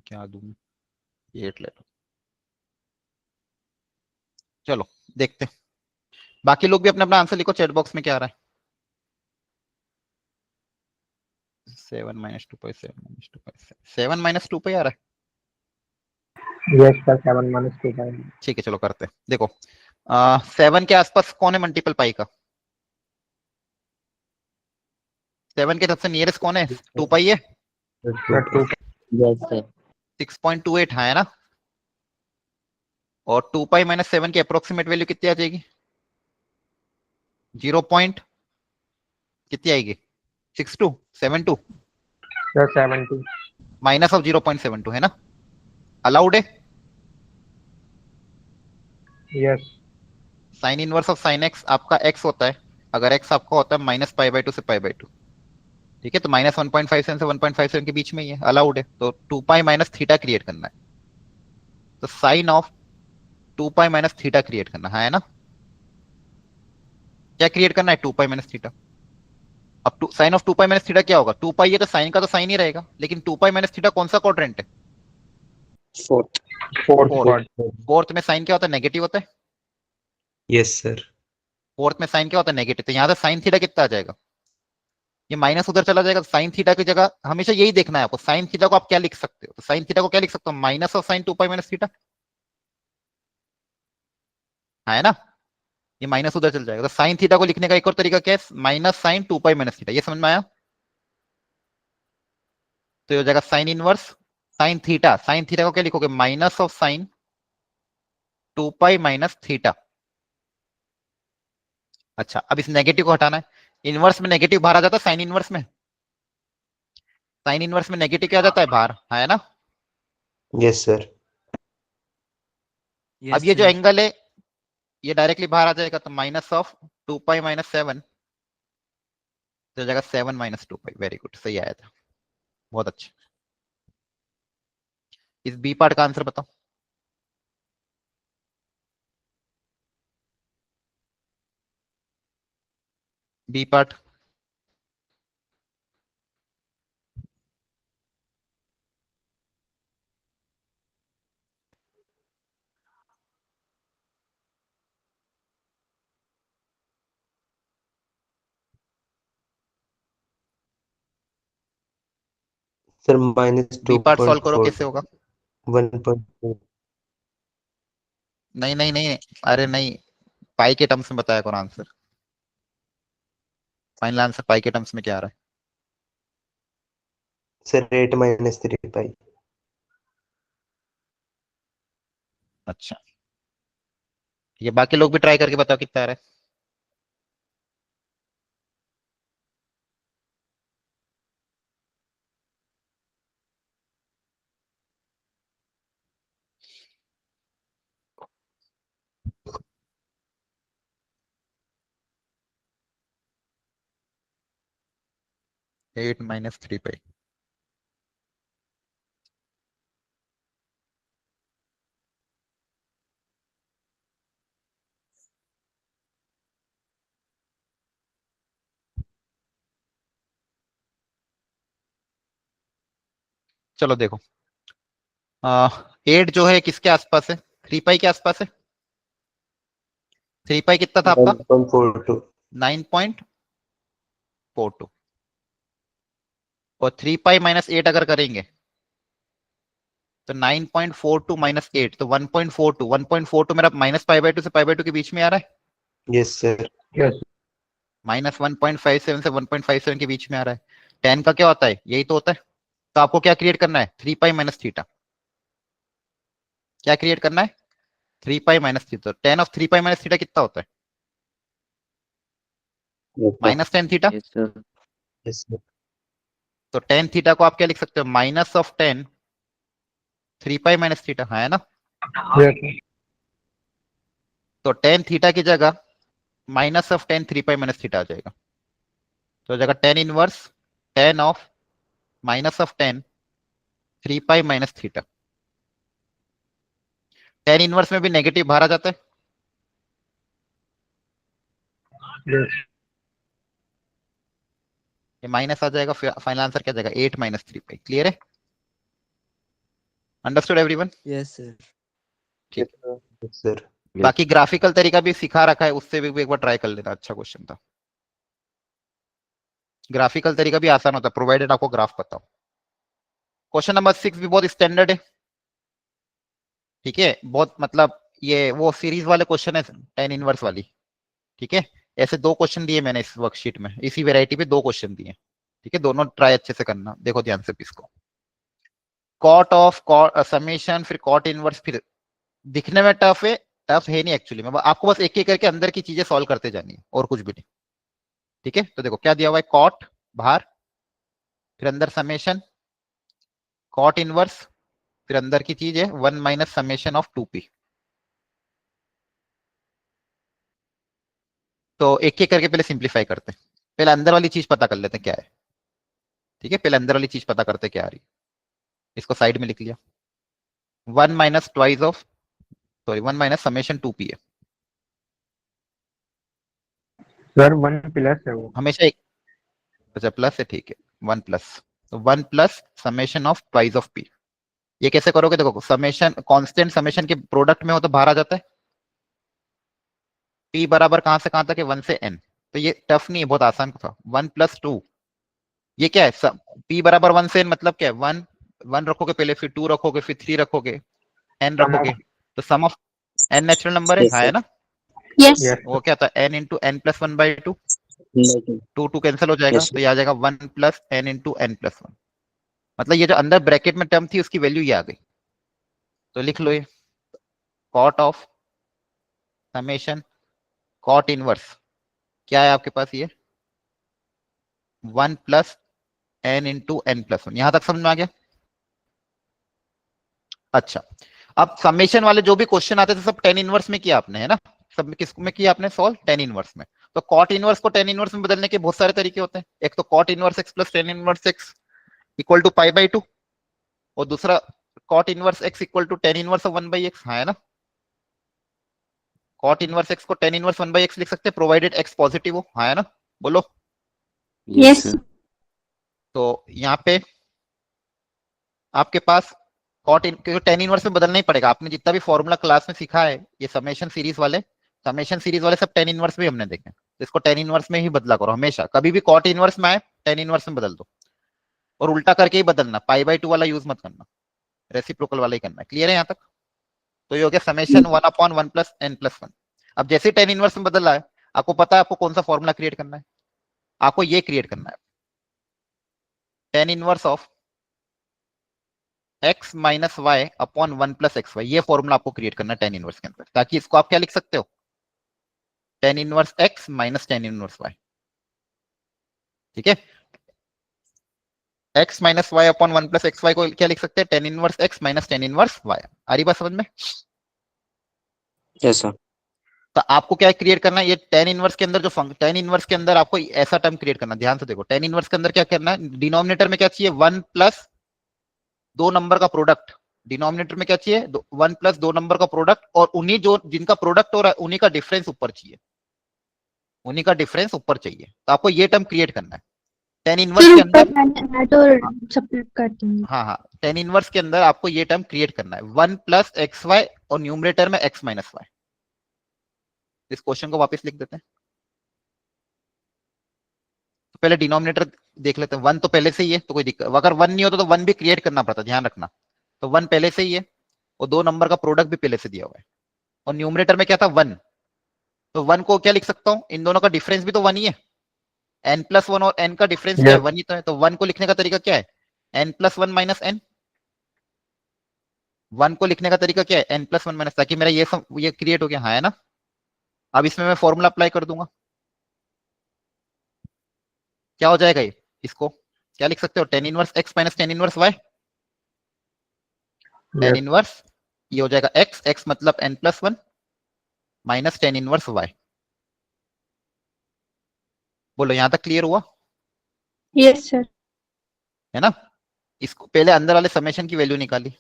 क्या दूं? 8 ले लो। चलो देखते हैं। बाकी लोग भी अपना अपना आंसर लिखो चैट बॉक्स में क्या आ रहा है। 7 - 2 पाई 7 - 2 पाई 7 - 2 पाई आ रहा है। यस सर, 7 - 2 पाई। ठीक है चलो करते हैं। देखो 7 के आसपास कौन है मल्टीपल पाई का? 7 के सबसे नियरेस्ट कौन है? 2 पाई है। सर 2। Yes sir. 6.28 है ना? और 2 पाई -7 की अप्रोक्सीमेट वैल्यू कितनी आ जाएगी? 0 पॉइंट कितनी आएगी? 6272 सर 70। माइनस ऑफ 0.72 है ना? अलाउड है? Yes. Sine inverse of sine x आपका एक्स होता है। अगर एक्स आपका होता है -π/2 से π/2। ठीक है, तो -1.57 से 1.57 के बीच में ही है, अलाउड है। तो 2 पाई - थीटा क्रिएट करना है। तो sine of 2 pi - theta create करना है ना? क्या क्रिएट करना है? 2 पाई - थीटा। अब साइन ऑफ 2 पाई - थीटा क्या होगा? 2 पाई है तो साइन का तो साइन ही रहेगा, लेकिन 2 पाई - थीटा कौन सा क्वाड्रेंट है? Fourth. Fourth fourth. Quad. Fourth में साइन क्या होता है? नेगेटिव होता है। yes sir, फोर्थ में साइन क्या होता है? नेगेटिव। तो यहाँ से साइन थीटा कितना आ जाएगा? ये माइनस उधर चला जाएगा। साइन थीटा की जगह हमेशा यही देखना है आपको। साइन थीटा को आप क्या लिख सकते हो? तो साइन थीटा को क्या लिख सकते हो? Minus of sine 2 pi - theta है ना? ये माइनस उधर चल जाएगा। तो साइन थीटा को लिखने का एक और तरीका क्या है? -sin 2 pi - theta. ये समझ में आया? तो ये हो जाएगा sine inverse sine theta. Sign theta को क्या लिखोगे? Minus of sine 2 pi - theta. अच्छा, अब इस नेगेटिव को हटाना है। इनवर्स में नेगेटिव बाहर आ जाता है। साइन इनवर्स में, साइन इनवर्स में नेगेटिव क्या आ जाता है? बाहर है ना? yes sir, अब ये जो एंगल है ये डायरेक्टली बाहर आ जाएगा। तो माइनस ऑफ 2 पाई - 7 तो हो जाएगा 7 - 2 पाई। वेरी गुड, सही आया था, बहुत अच्छा। इस बी पार्ट का आंसर बताओ। B part sir minus B part solve करो 2.4 कैसे होगा? 1.4 नहीं नहीं नहीं, अरे नहीं, पाई के टर्म्स में बताया करो आंसर। फाइनल आंसर पाई के टर्म्स में क्या आ रहा है? Sir 8 minus 3 pi. अच्छा, ये बाकी लोग भी ट्राई करके बताओ कितना आ रहा है। Eight minus three pi. चलो देखो, 8 जो है किसके आसपास है, 3 पाई के आसपास है। 3 पाई कितना था आपका, 1.42. 9.42। और 3 पाई माइनस 8 अगर करेंगे तो 9.42 माइनस 8 तो 1.42। 1.42 मेरा माइनस पाई बाई टू से पाई बाई टू के बीच में आ रहा है, Yes, sir. Yes. माइनस 1.57 से 1.57 के बीच में आ रहा है। 10 का क्या होता है, यही तो होता है। तो आपको क्या क्रिएट करना है, 3 पाई माइनस थीटा। क्या क्रिएट करना है, 3 pi minus theta. 10 of 3 pi minus theta कितना होता है, Yes, sir. Minus 10 theta. Yes sir. Yes, sir. तो 10 थीटा को आप क्या लिख सकते हो, minus of 10 3 pi minus theta, है ना। Yes, sir. तो 10 थीटा की जगह minus of 10 3 pi minus theta आ जाएगा। तो जगह 10 inverse 10 of minus of 10 3 pi minus theta. 10 inverse में भी नेगेटिव बाहर आ जाता है। Yes. ये माइनस आ जाएगा, फाइनल आंसर क्या जाएगा, 8 माइनस 3 पाई। क्लियर है, अंडरस्टूड एवरीवन। Yes sir. ठीक है, Yes, sir. बाकी ग्राफिकल तरीका भी सिखा रखा है, उससे भी एक बार ट्राई कर लेना, अच्छा क्वेश्चन था। ग्राफिकल तरीका भी आसान होता है, प्रोवाइडेड आपको ग्राफ पता हो। क्वेश्चन नंबर 6 भी बहुत स्टैंडर्ड है, ठीक है, बहुत मतलब ये वो सीरीज वाले क्वेश्चन है, 10 इनवर्स वाली। ठीक है, ऐसे 2 क्वेश्चन दिए मैंने इस वर्कशीट में, इसी वेराइटी पे 2 क्वेश्चन दिए। ठीक है, दोनों ट्राई अच्छे से करना, देखो ध्यान से इसको। कॉट ऑफ कॉट समेशन, फिर कॉट इनवर्स, फिर दिखने में टफ है, टफ है नहीं एक्चुअली में, आपको बस एक एक करके अंदर की चीजें सॉल्व करते जानी है और कुछ भी नहीं। ठीक है, तो देखो क्या दिया हुआ है, कॉट बाहर, फिर अंदर समेशन, कॉट इनवर्स, फिर अंदर की चीज है 1 माइनस समेशन ऑफ 2p। तो एक एक करके पहले सिंप्लीफाई करते हैं, पहले अंदर वाली चीज पता कर लेते हैं क्या है। ठीक है, पहले अंदर वाली चीज पता करते क्या आ रही है, इसको साइड में लिख लिया। 1 minus twice of, sorry 1 minus summation 2p है, सर 1 प्लस है वो. हमेशा एक, अच्छा प्लस है, ठीक है 1 प्लस, तो 1 plus summation of twice of p। ये कैसे करोगे, देखो समेशन कांस्टेंट समेशन के प्रोडक्ट में हो तो बाहर आ जाता है। p बराबर कहां से कहां तक है, 1 से n, तो ये टफ नहीं है, बहुत आसान था। 1 प्लस 2, ये क्या है, p बराबर 1 से n मतलब क्या है, 1 1 रखोगे पहले, फिर 2 रखोगे, फिर 3 रखोगे, n रखोगे, तो सम ऑफ n नेचुरल नंबर है, Yes, हाँ है sir. ना। Yes. Yes. वो क्या था, n into n plus one by two, 2 cancel हो जाएगा, Yes, तो ये आ जाएगा 1 plus n into n plus one. मतलब ये जो अंदर ब्रैकेट में टर्म थी उसकी वैल्यू ये आ गई, तो लिख लो ये cot of summation cot inverse क्या है आपके पास, ये 1 plus n into n plus one. यहां तक समझ में आ गया। अच्छा, अब समेशन वाले जो भी क्वेश्चन आते थे सब 10 इनवर्स में किया आपने, है ना। सब में किस में किया आपने सॉल्व, 10 इनवर्स में। तो कॉट इनवर्स को 10 इनवर्स में बदलने के बहुत सारे तरीके होते हैं। एक तो cot inverse x plus 10 inverse x equal to pi by two, और दूसरा cot inverse x equal to 10 inverse of 1 by x, हाँ है ना। कॉट इनवर्स एक्स को 10 इनवर्स 1 बाई एक्स लिख सकते हैं, प्रोवाइडेड एक्स पॉजिटिव हो, हाँ है ना, बोलो। Yes, Yes. sir. तो यहाँ पे आपके पास कॉट इन 10 इनवर्स में बदलना ही पड़ेगा। आपने जितना भी फॉर्मूला क्लास में सीखा है, ये समेशन सीरीज वाले सब 10 इनवर्स में हमने देखे, तो इसको 10 इनवर्स में ही बदला करो हमेशा। कभी भी कॉट इनवर्स में आए 10 इनवर्स में बदल दो, और उल्टा करके ही बदलना, पाई बाई टू वाला यूज मत करना, रेसिप्रोकल वाला ही करना है। क्लियर है यहाँ तक। तो ये हो गया summation 1 upon 1 plus n plus 1। अब जैसे 10 इनवर्स में बदल रहा है, आपको पता है आपको कौन सा फॉर्मूला क्रिएट करना है, आपको ये क्रिएट करना है 10 inverse of x minus y upon 1 plus x y, ये फॉर्मूला आपको क्रिएट करना है टेन इनवर्स के अंदर, ताकि इसको आप क्या लिख सकते हो, tan inverse x minus tan inverse y. ठीक है, x minus y upon 1 plus x y को क्या लिख सकते हैं, tan inverse x minus tan inverse y. आ रही बात समझ में? Yes sir. तो आपको क्या क्रिएट करना है, ये टेन इनवर्स के अंदर जो टेन इनवर्स के अंदर आपको ऐसा टर्म क्रिएट करना, ध्यान से देखो, टेन इनवर्स के अंदर क्या करना है, डिनोमिनेटर में क्या चाहिए, 1 प्लस दो नंबर का प्रोडक्ट, डिनोमिनेटर में क्या चाहिए, 1 प्लस दो नंबर का प्रोडक्ट, और उन्हीं जो जिनका प्रोडक्ट हो रहा है उन्हीं का डिफरेंस ऊपर चाहिए, उन्हीं का डिफरेंस ऊपर चाहिए। तो आपको ये टर्म क्रिएट करना है टेन इनवर्स के अंदर। मैंने ऐड और सब्ट्रैक्ट कर दूंगी। हाँ, टेन इनवर्स के अंदर आपको ये टर्म क्रिएट करना है, 1 प्लस एक्स वाई और न्यूमरेटर में x माइनस वाई। इस क्वेश्चन को वापस लिख देते हैं। तो पहले डिनोमिनेटर देख लेते हैं, 1 तो पहले से ही है तो कोई दिक्कत, अगर 1 नहीं होता तो 1 भी क्रिएट करना पड़ता, ध्यान रखना। तो 1 पहले से ही है और दो नंबर का प्रोडक्ट भी पहले से दिया हुआ है, और न्यूमरेटर में क्या था, 1। तो 1 को क्या लिख सकता हूं, इन दोनों का डिफरेंस भी तो 1 ही है, n प्लस 1 और n का डिफरेंस क्या है, 1 ही तो है। तो 1 को लिखने का तरीका क्या है, n प्लस 1 माइनस n। 1 को लिखने का तरीका क्या है, n प्लस 1 माइनस, ताकि मेरा ये क्रिएट हो गया, हाँ है ना। अब इसमें मैं फॉर्मूला अप्लाई कर दूंगा, क्या हो जाएगा ये, इसको क्या लिख सकते हो, tan inverse x minus tan inverse y. Tan inverse ये हो जाएगा x, x मतलब n plus 1 minus tan inverse y। बोलो यहां तक क्लियर हुआ? Yes sir. है ना। इसको पहले अंदर वाले समेशन की वैल्यू निकाली,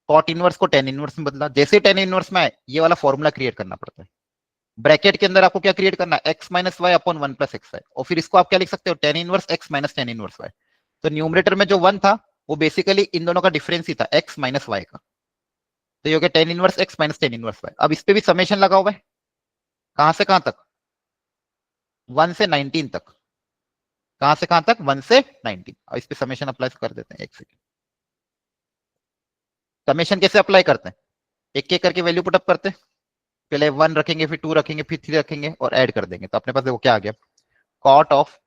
कॉट इनवर्स को टेन इनवर्स में बदला, जैसे टेन इनवर्स में आए ये वाला फॉर्मूला क्रिएट करना पड़ता है। ब्रैकेट के अंदर आपको क्या क्रिएट करना है, x minus y upon 1 plus x y, और फिर इसको आप क्या लिख सकते हो, tan inverse x minus tan inverse y. तो न्यूमरेटर में जो 1 था वो बेसिकली इन दोनों का डिफरेंस ही था, एक्स माइनस वाई का। तो ये हो गया tan inverse x minus tan inverse y. अब इस पे भी समेशन लगा हुआ है, कहां से कहां तक, 1 से 19 तक। कहां से कहां तक, 1 से 19। अब इस पे समेशन अप्लाई कर देते हैं, एक सेकंड। समेशन कैसे अप्लाई करते हैं, एक एक करके वैल्यू पुटअप करते हैं, पहले 1 रखेंगे, फिर 2 रखेंगे, फिर 3 रखेंगे और ऐड कर देंगे। तो अपने पास देखो क्या आ गया, कॉट ऑफ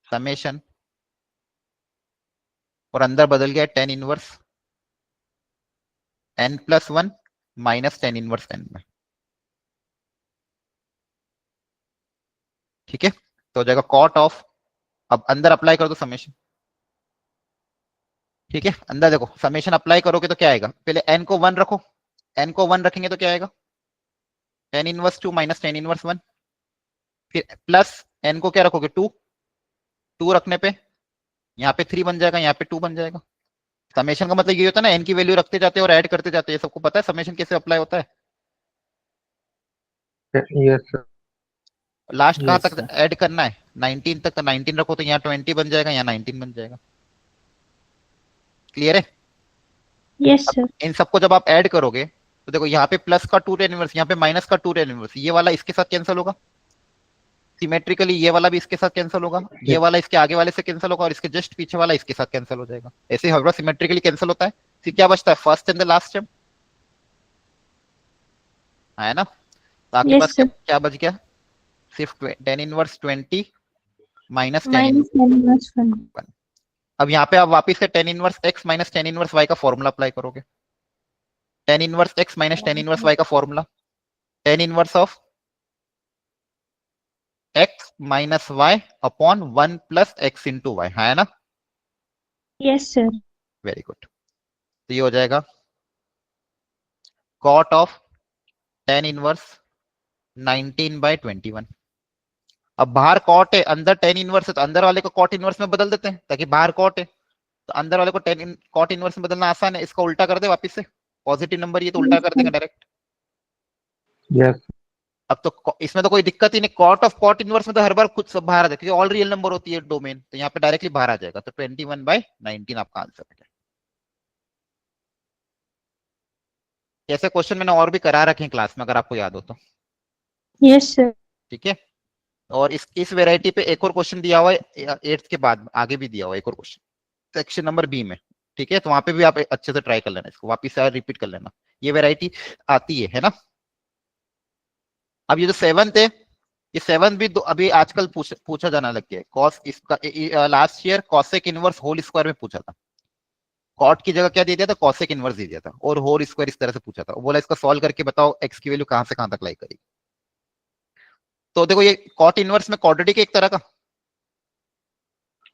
समेशन, और अंदर बदल गया tan inverse n plus 1 minus tan inverse n में। ठीक है, तो हो जाएगा कॉट ऑफ, अब अंदर अप्लाई कर दो समेशन। ठीक है, अंदर देखो समेशन अप्लाई करोगे तो क्या आएगा, पहले n को 1 रखो, n को 1 रखेंगे तो क्या आएगा, tan inverse 2 minus tan inverse 1, फिर प्लस n को क्या रखोगे, 2, 2 रखने पे यहाँ पे 3 बन जाएगा, यहाँ पे 2 बन जाएगा। समेशन का मतलब ये होता है ना, n की वैल्यू रखते जाते हैं और ऐड करते जाते हैं। सबको पता है समेशन कैसे अप्लाई होता है, यस सर। लास्ट कहां Yes, तक sir. ऐड करना है, 19 तक। तो 19 रखो तो यहाँ 20 बन जाएगा, यहाँ 19 बन जाएगा। क्लियर है? Yes sir. इन सबको जब आप ऐड करोगे तो देखो यहाँ पे प्लस का 2 टेन इनवर्स, यहाँ पे माइनस का 2 टेन इनवर्स, ये वाला इसके साथ कैंसिल होगा सिमेट्रिकली, ये वाला भी इसके साथ कैंसिल होगा, ये वाला इसके आगे वाले से कैंसिल होगा, और इसके जस्ट पीछे वाला इसके साथ कैंसिल हो जाएगा। ऐसे हर बार सिमेट्रिकली कैंसिल होता है। फिर क्या बचता है, first and the last term, है ना। तो आपके Yes, पास sir. क्या बच गया, सिर्फ tan inverse 20 minus tan. Minus tan inverse 1। अब यहाँ पे आप वापिस से tan inverse x minus tan inverse y का फॉर्मूला अप्लाई करोगे, tan inverse x minus tan inverse y का formula, tan inverse of x minus y upon 1 plus x into y, है ना। Yes sir. Very good. तो ये हो जाएगा कॉट ऑफ टेन इनवर्स 19/21। अब बाहर कॉट है, अंदर टेन इनवर्स है, तो अंदर वाले को कॉट इनवर्स में बदल देते हैं, ताकि बाहर कॉट है तो अंदर वाले को कॉट इनवर्स में बदलना आसान है। इसका उल्टा कर दे वापिस से, पॉजिटिव नंबर ये तो उल्टा कर देंगे डायरेक्ट। यस अब तो इसमें तो कोई दिक्कत ही नहीं, कॉट ऑफ कॉट इनवर्स में तो हर बार खुद सब बाहर आ जाए, क्योंकि ऑल रियल नंबर होती है डोमेन, तो यहाँ पे डायरेक्टली बाहर आ जाएगा। तो 21/19 आपका आंसर है। ऐसे क्वेश्चन मैंने और भी करा रखे हैं क्लास में, अगर आपको याद हो तो। Yes sir. ठीक है, और इस वेराइटी पे एक और क्वेश्चन दिया हुआ है 8th के बाद, आगे भी दिया हुआ है एक और क्वेश्चन सेक्शन नंबर बी में। ठीक है, तो वहां पे भी आप अच्छे से ट्राई कर लेना, इसको वापिस से रिपीट कर लेना, ये वेराइटी आती है ना। अब ये जो 7th है, ये 7th भी अभी आजकल पूछा जाना लग गया है। कॉस इसका last year cosec inverse whole square में पूछा था, कॉट की जगह क्या दे दिया था, कॉसेक इनवर्स दे दिया था, और होल स्क्वायर इस तरह से पूछा था, वो बोला इसका सॉल्व करके बताओ एक्स की वैल्यू कहां से कहां तक लाई करेगी। तो देखो ये कॉट इनवर्स में क्वाड्रेटिक एक तरह का,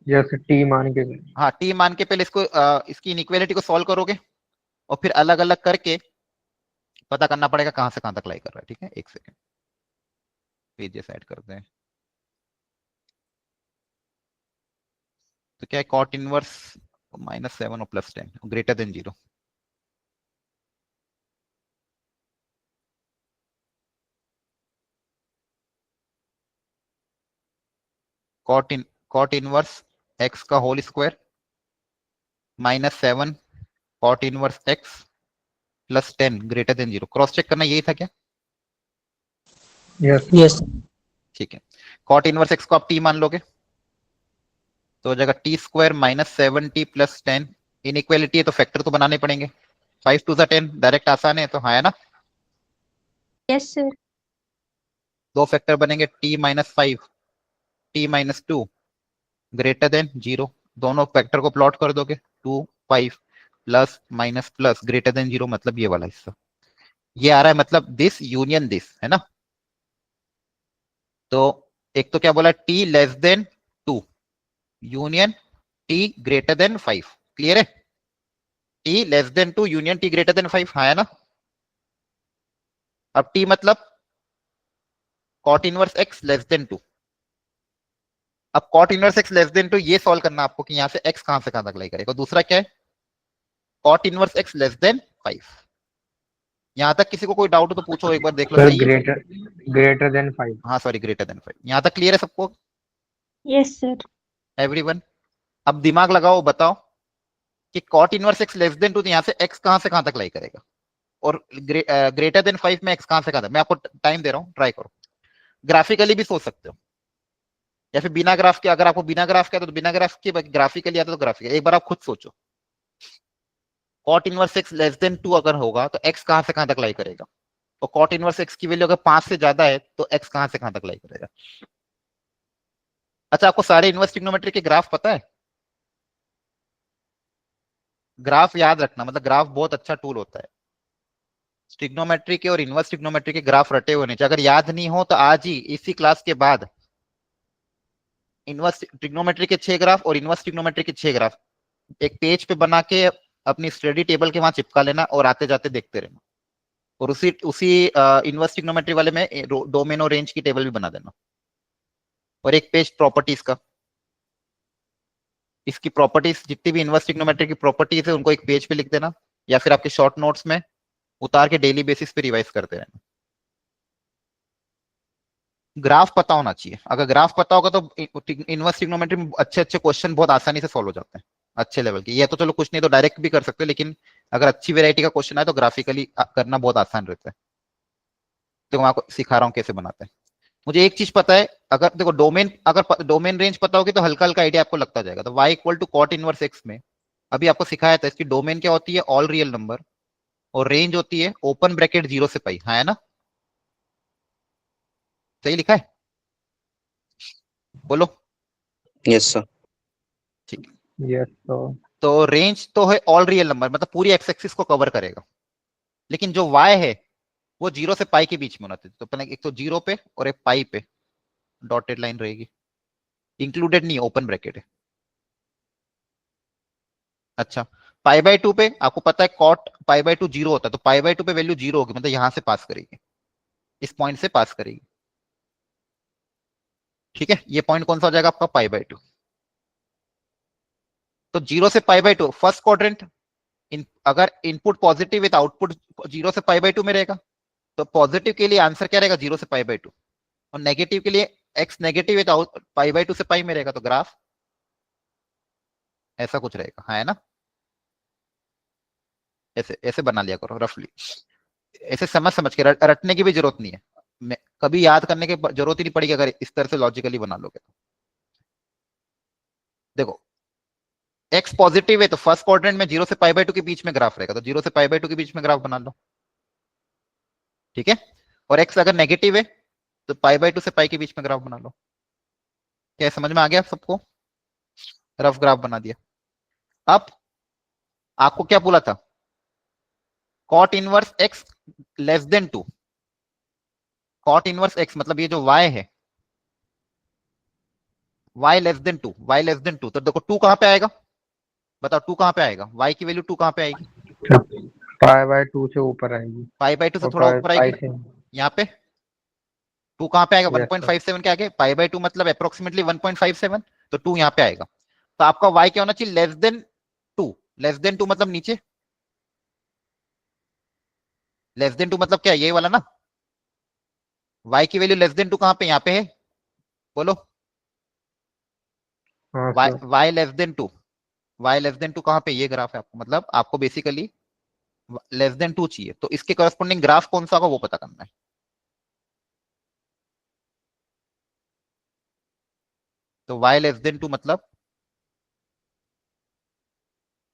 जैसे टी मान के। हाँ टी मान के पहले इसको इसकी इनइक्वालिटी को सॉल्व करोगे और फिर अलग अलग करके पता करना पड़ेगा कहां से कहां तक लाई कर रहा है। ठीक है, एक सेकेंड पेज सेट करते हैं। तो क्या है, कॉट इनवर्स -7 और +10 greater than 0। Cot inverse x का whole square -7 cot inverse x +10 greater than 0। Cross check करना यही था क्या? यस। Yes. ठीक है, कॉट इनवर्स एक्स को आप टी मान लोगे तो हो जाएगा टी स्क्वायर -7t +10। इनइक्वालिटी है तो फैक्टर तो बनाने पड़ेंगे, 5 2 10 डायरेक्ट आसान है, तो हाँ है ना। Yes, sir. दो फैक्टर बनेंगे, t -5 t -2 ग्रेटर देन 0। दोनों फैक्टर को प्लॉट कर दोगे, 2 5 plus minus plus greater than 0, मतलब ये वाला हिस्सा ये आ रहा है, मतलब दिस यूनियन दिस है ना। तो एक तो क्या बोला, t less than 2 union t greater than 5। Clear है, t less than 2 union t greater than 5, हाँ है ना। अब t मतलब cot inverse x less than 2। अब cot inverse x less than 2 ये सॉल्व करना आपको कि यहां से x कहां से कहां तक लाई करेगा। दूसरा क्या है, cot inverse x less than 5। यहां तक किसी को कोई डाउट हो तो पूछो, एक बार देख लो सर सही है। Greater than 5। हाँ सॉरी, ग्रेटर देन 5। यहां तक क्लियर है सबको, Yes, sir. एवरीवन? अब दिमाग लगाओ, बताओ कि cot inverse x less than 2 तो यहां से x कहां से कहां तक लाई करेगा, और ग्रेटर देन 5 में x कहां से कहां तक। मैं आपको टाइम दे रहा हूं, ट्राई करो। ग्राफिकली भी सोच सकते हो या फिर बिना ग्राफ के, अगर आपको बिना ग्राफ के आता तो बिना ग्राफ के, ग्राफिकली आता तो ग्राफिकली। एक बार आप खुद सोचो, cot inverse x less than 2 अगर होगा तो x कहां से कहां तक लाई करेगा, और कॉट इनवर्स x की वैल्यू अगर 5 से ज्यादा है तो x कहां से कहां तक लाई करेगा। अच्छा, आपको सारे इनवर्स ट्रिग्नोमेट्री के ग्राफ पता है? ग्राफ याद रखना, मतलब ग्राफ बहुत अच्छा टूल होता है। ट्रिग्नोमेट्री के और इनवर्स ट्रिग्नोमेट्री के ग्राफ रटे हुए नीचे, अगर याद नहीं हो तो आज ही इसी क्लास के बाद इनवर्स ट्रिग्नोमेट्री के 6 ग्राफ और इनवर्स ट्रिग्नोमेट्री के 6 ग्राफ एक पेज पे बना के अपनी स्टडी टेबल के वहां चिपका लेना और आते जाते देखते रहना। और उसी उसी इनवर्स ट्रिग्नोमेट्री वाले में डोमेन और रेंज की टेबल भी बना देना। और एक पेज प्रॉपर्टीज का, इसकी प्रॉपर्टीज जितनी भी इनवर्स ट्रिग्नोमेट्री की प्रॉपर्टीज है उनको एक पेज पे लिख देना, या फिर आपके शॉर्ट नोट्स में उतार के डेली बेसिस पे रिवाइज करते रहना। ग्राफ पता होना चाहिए, अगर ग्राफ पता होगा तो इनवर्स ट्रिग्नोमेट्री में अच्छे अच्छे क्वेश्चन बहुत आसानी से सॉल्व हो जाते हैं, अच्छे लेवल के। ये तो चलो कुछ नहीं तो डायरेक्ट भी कर सकते, लेकिन अगर अच्छी वेरायटी का क्वेश्चन है तो ग्राफिकली करना बहुत आसान रहता है। तो मैं आपको सिखा रहा हूँ कैसे बनाते हैं। मुझे एक चीज पता है, अगर देखो डोमेन, अगर डोमेन रेंज पता होगी तो हल्का हल्का आइडिया आपको लगता जाएगा। तो y equal to cot inverse x में अभी आपको सिखाया था, इसकी डोमेन क्या होती है, ऑल रियल नंबर, और रेंज होती है ओपन ब्रैकेट 0 से पाई, हाँ है ना। सही लिखा है, बोलो। Yes sir. ठीक, यस सर। तो रेंज तो है ऑल रियल नंबर, मतलब पूरी एक्स एक्सिस को कवर करेगा, लेकिन जो y है वो 0 से पाई के बीच में होना चाहिए। तो पहले एक तो 0 पे और एक पाई पे डॉटेड लाइन रहेगी, इंक्लूडेड नहीं, ओपन ब्रैकेट है। अच्छा, π/2 पे आपको पता है कॉट π/2 0 होता है, तो π/2 पे वैल्यू 0 होगी, मतलब यहां से पास करेगी, इस पॉइंट से पास करेगी। ठीक है, ये पॉइंट कौन सा हो जाएगा आपका, π/2। तो 0 से π/2 फर्स्ट क्वाड्रेंट, अगर इनपुट पॉजिटिव है तो आउटपुट 0 से π/2 में रहेगा। तो पॉजिटिव के लिए आंसर क्या रहेगा, 0 से π/2, और नेगेटिव के लिए x नेगेटिव है तो π/2 से पाई में रहेगा। तो ग्राफ ऐसा कुछ रहेगा, हाँ है ना। ऐसे ऐसे बना लिया करो रफली, ऐसे समझ समझ के, रटने की भी जरूरत नहीं है, कभी याद करने की जरूरत ही नहीं पड़ेगी अगर इस तरह से लॉजिकली बना लोगे तो। देखो x पॉजिटिव है तो फर्स्ट क्वाड्रेंट में 0 से π/2 के बीच में ग्राफ रहेगा, तो 0 से π/2 के बीच में ग्राफ बना लो। ठीक है, और x अगर नेगेटिव है तो π/2 से पाई के बीच में ग्राफ बना लो। क्या समझ में आ गया सबको, रफ ग्राफ बना दिया। अब आपको क्या बोला था? Cot inverse x less than 2। Cot inverse x मतलब ये जो y है, y less than 2, y less than 2, तो देखो 2 कहां पे आएगा? बताओ 2 कहां पे आएगा? y की वैल्यू 2 कहां पे आएगी? पाई/2 से ऊपर आएगी पाई बाई 2 से और थोड़ा पाई ऊपर आएगी पाई ना? से। यहाँ पे 2 कहां पे आएगा? यस सर 1.57 के आगे। पाई बाई 2 मतलब अप्रोक्सीमेटली 1.57, तो 2 यहाँ पे आएगा। तो आपका y क्या होना चाहिए? Less than 2। लेस देन 2 मतलब नीचे, लेस देन 2 मतलब क्या? ये वाला ना। y की वैल्यू लेस देन 2 कहां पे? यहाँ पे है, बोलो। हाँ y sir y less than 2, y less than 2 कहां पे? ये ग्राफ है आपको, मतलब आपको बेसिकली लेस देन 2 चाहिए, तो इसके करस्पॉन्डिंग ग्राफ कौन सा होगा वो पता करना है। तो y लेस देन 2 मतलब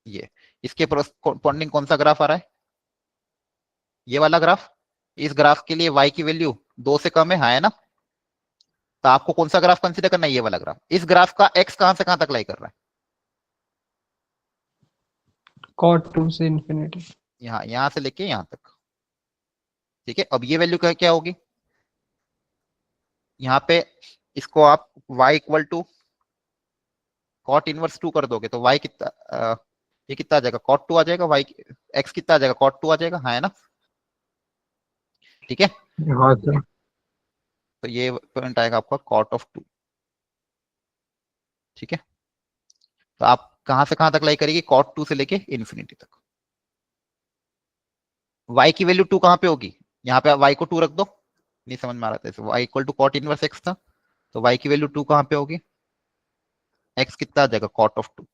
ये, इसके करस्पॉन्डिंग कौन सा ग्राफ आ रहा है? ये वाला ग्राफ। इस ग्राफ के लिए y की वैल्यू 2 से कम है, हाँ है ना? तो आपको कौन सा ग्राफ कंसीडर करना है? ये वाला ग्राफ। इस ग्राफ का x कहां से कहां तक लाई कर रहा है? cot 2 से infinity. यहां से लेके यहां तक। ठीक है, अब ये वैल्यू क्या होगी? यहाँ पे इसको आप y equal to cot inverse 2 कर दोगे तो y कितना ये कितना आ जाएगा? कॉट 2 आ जाएगा। y x कितना आ जाएगा? कॉट 2 आ जाएगा, हाँ है ना? ठीक है, हाँ सर तो ये पॉइंट आएगा आपका कॉट ऑफ 2। ठीक है, तो आप कहां से कहां तक लाई करेगी? कॉट 2 से लेके इन्फिनिटी तक। y की वैल्यू 2 कहां पे होगी? यहाँ पे y को 2 रख दो, नहीं समझ में आ रहा था। y equal to cot inverse x था, तो y की वैल्यू 2 कहां पे होगी? x कितना आ जाएगा? Cot of 2।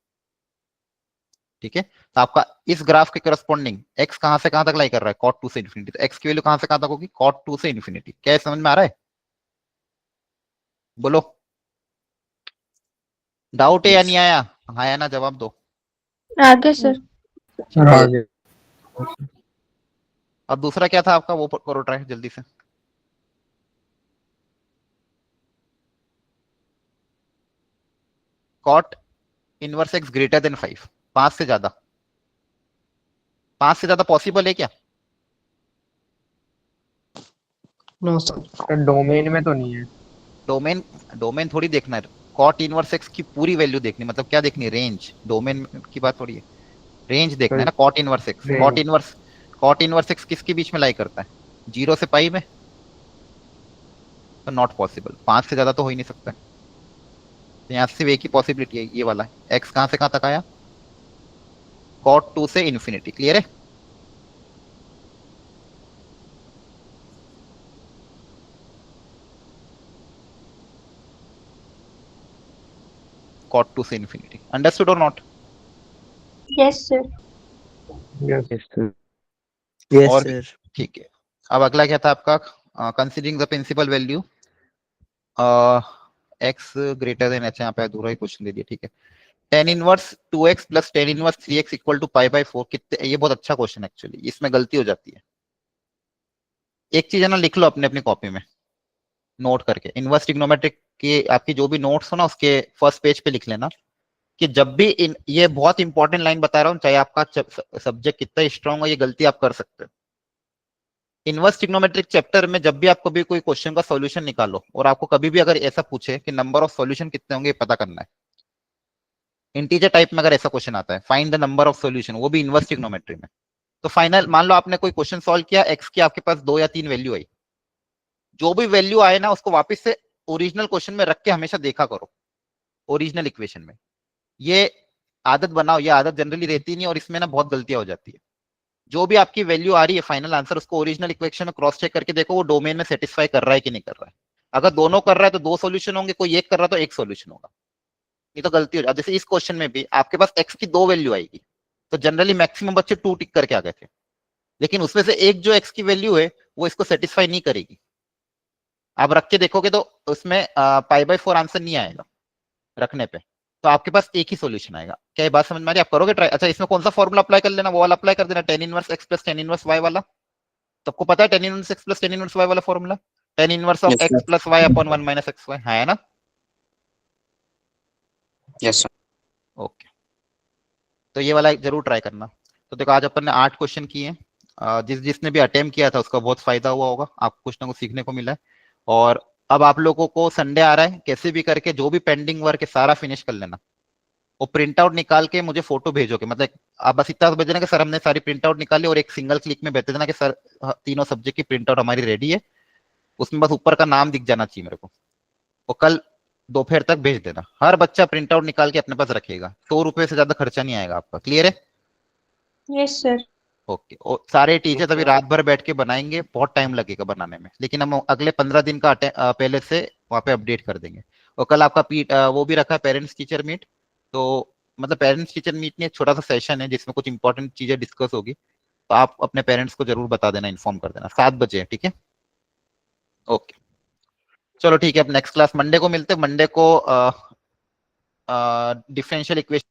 ठीक है, तो आपका इस ग्राफ के करस्पॉन्डिंग x कहां से कहां तक लाई कर रहा है? कॉट 2 से इन्फिनिटी। तो x की वैल्यू कहां से कहां तक होगी? कॉट 2 से इन्फिनिटी। क्या समझ में आ रहा है? बोलो, डाउट है या नहीं आया? हाँ या ना जवाब दो। आगे सर। सर आगे अब दूसरा क्या था आपका, वो करो ट्राई जल्दी से। Cot inverse x greater than 5, 5 से ज्यादा। 5 से ज्यादा पॉसिबल है क्या? No sir. सर डोमेन में तो नहीं है। डोमेन, डोमेन थोड़ी देखना है। कॉट इनवर्स एक्स की पूरी वैल्यू देखनी, मतलब क्या देखनी है? रेंज। डोमेन की बात थोड़ी है, रेंज देखना है ना। Cot inverse x, cot inverse x किसके बीच में लाई करता है? 0 से पाई में। तो नॉट पॉसिबल, 5 से ज्यादा तो हो ही नहीं सकता। तो यहाँ सिर्फ एक ही पॉसिबिलिटी है, ये वाला। एक्स कहां से कहां तक आया? कॉट 2 से इन्फिनिटी। क्लियर है? कॉट 2 से इन्फिनिटी। अंडरस्टूड और not? Yes sir. Yes yes sir. Yes और भी? सर। ठीक है, अब अगला क्या था आपका? Considering the principal value x greater than h. यहाँ पे अधूरा ही क्वेश्चन दे दिया। ठीक है, tan inverse 2x plus tan inverse 3x equal to pi by 4 कितने? ये बहुत अच्छा क्वेश्चन एक्चुअली, इसमें गलती हो जाती है। एक चीज है ना, लिख लो अपने अपनी कॉपी में नोट करके। इनवर्स ट्रिग्नोमेट्रिक की आपकी जो भी नोट्स हो ना, उसके फर्स्ट पेज पे लिख लेना कि जब भी ये बहुत इंपॉर्टेंट लाइन बता रहा हूँ, चाहे आपका सब्जेक्ट कितना स्ट्रांग हो, ये गलती आप कर सकते हो। इनवर्स ट्रिग्नोमेट्रिक चैप्टर में जब भी आप कभी कोई क्वेश्चन का सॉल्यूशन निकालो और आपको कभी भी अगर ऐसा पूछे कि नंबर ऑफ सॉल्यूशन कितने होंगे, पता करना है। इंटीजर टाइप में अगर ऐसा क्वेश्चन आता है, find the number of solution, वो भी इनवर्स ट्रिग्नोमेट्री में, तो फाइनल मान लो आपने कोई क्वेश्चन सॉल्व किया, एक्स की आपके पास 2 या 3 वैल्यू आई। जो भी वैल्यू आए ना, उसको वापस से ओरिजिनल क्वेश्चन में रख के हमेशा देखा करो, ओरिजिनल इक्वेशन में। ये आदत बनाओ, ये आदत जनरली रहती नहीं और इसमें ना बहुत गलतियां हो जाती है। जो भी आपकी वैल्यू आ रही है फाइनल आंसर, उसको ओरिजिनल इक्वेशन में क्रॉस चेक करके देखो वो डोमेन में सेटिस्फाई कर रहा है कि नहीं कर रहा है। अगर दोनों कर रहा है तो 2 सॉल्यूशन होंगे, कोई एक कर रहा है तो 1 सॉल्यूशन होगा, नहीं तो गलती हो जाती। जैसे इस क्वेश्चन में भी आपके पास x की 2 वैल्यू आएगी, तो जनरली मैक्सिमम बच्चे 2 टिक करके आ गए थे, लेकिन उसमें से एक जो x की वैल्यू है वो इसको सेटिस्फाई नहीं करेगी। आप रख के देखोगे तो उसमें पाई बाई 4 आंसर नहीं आएगा रखने पे, तो आपके पास एक ही सॉल्यूशन आएगा। क्या ये बात समझ में आ रही है? आप करोगे ट्राई? अच्छा, इसमें कौन सा फॉर्मूला अप्लाई कर लेना, वो वाला अप्लाई कर देना, tan inverse x plus tan inverse y वाला। सबको पता है tan inverse x plus tan inverse y वाला formula? Tan inverse of Yes, x sir. Plus y upon 1 minus x y, है ना? Yes sir. ओके, तो ये वाला जरूर ट्राई करना। तो देखो आज अपन ने 8 क्वेश्चन किए हैं। जिसने भी अटेम्प्ट किया था उसका बहुत फायदा हुआ होगा, आपको कुछ ना कुछ सीखने को मिला है। और अब आप लोगों को संडे आ रहा है, कैसे भी करके जो भी पेंडिंग वर्क है सारा फिनिश कर लेना। वो प्रिंट आउट निकाल के मुझे फोटो भेजोगे, मतलब आप बस इतना भेज देना कि सर हमने सारी प्रिंट आउट निकाली, और एक सिंगल क्लिक में भेज देना कि सर तीनों सब्जेक्ट की प्रिंट आउट हमारी रेडी है। उसमें बस ऊपर का नाम दिख जाना चाहिए मेरे को। वो कल दोपहर तक भेज देना। हर बच्चा प्रिंट आउट निकाल के अपने पास रखेगा, 100 रुपए से ज्यादा खर्चा नहीं आएगा आपका। क्लियर है? Yes sir. ओके। और सारे टीचर्स अभी रात भर बैठ के बनाएंगे, बहुत टाइम लगेगा बनाने में, लेकिन हम अगले 15 दिन का पहले से वहाँ पे अपडेट कर देंगे। और कल आपका वो भी रखा है, पेरेंट्स टीचर मीट। तो मतलब पेरेंट्स टीचर मीट नहीं, एक छोटा सा सेशन है जिसमें कुछ इंपॉर्टेंट चीजें डिस्कस होगी। तो आप अपने पेरेंट्स को जरूर बता देना, इन्फॉर्म कर देना। 7 बजे, ठीक है? ओके, चलो ठीक है। अब नेक्स्ट क्लास मंडे को मिलते हैं। मंडे को डिफरेंशियल इक्वेशन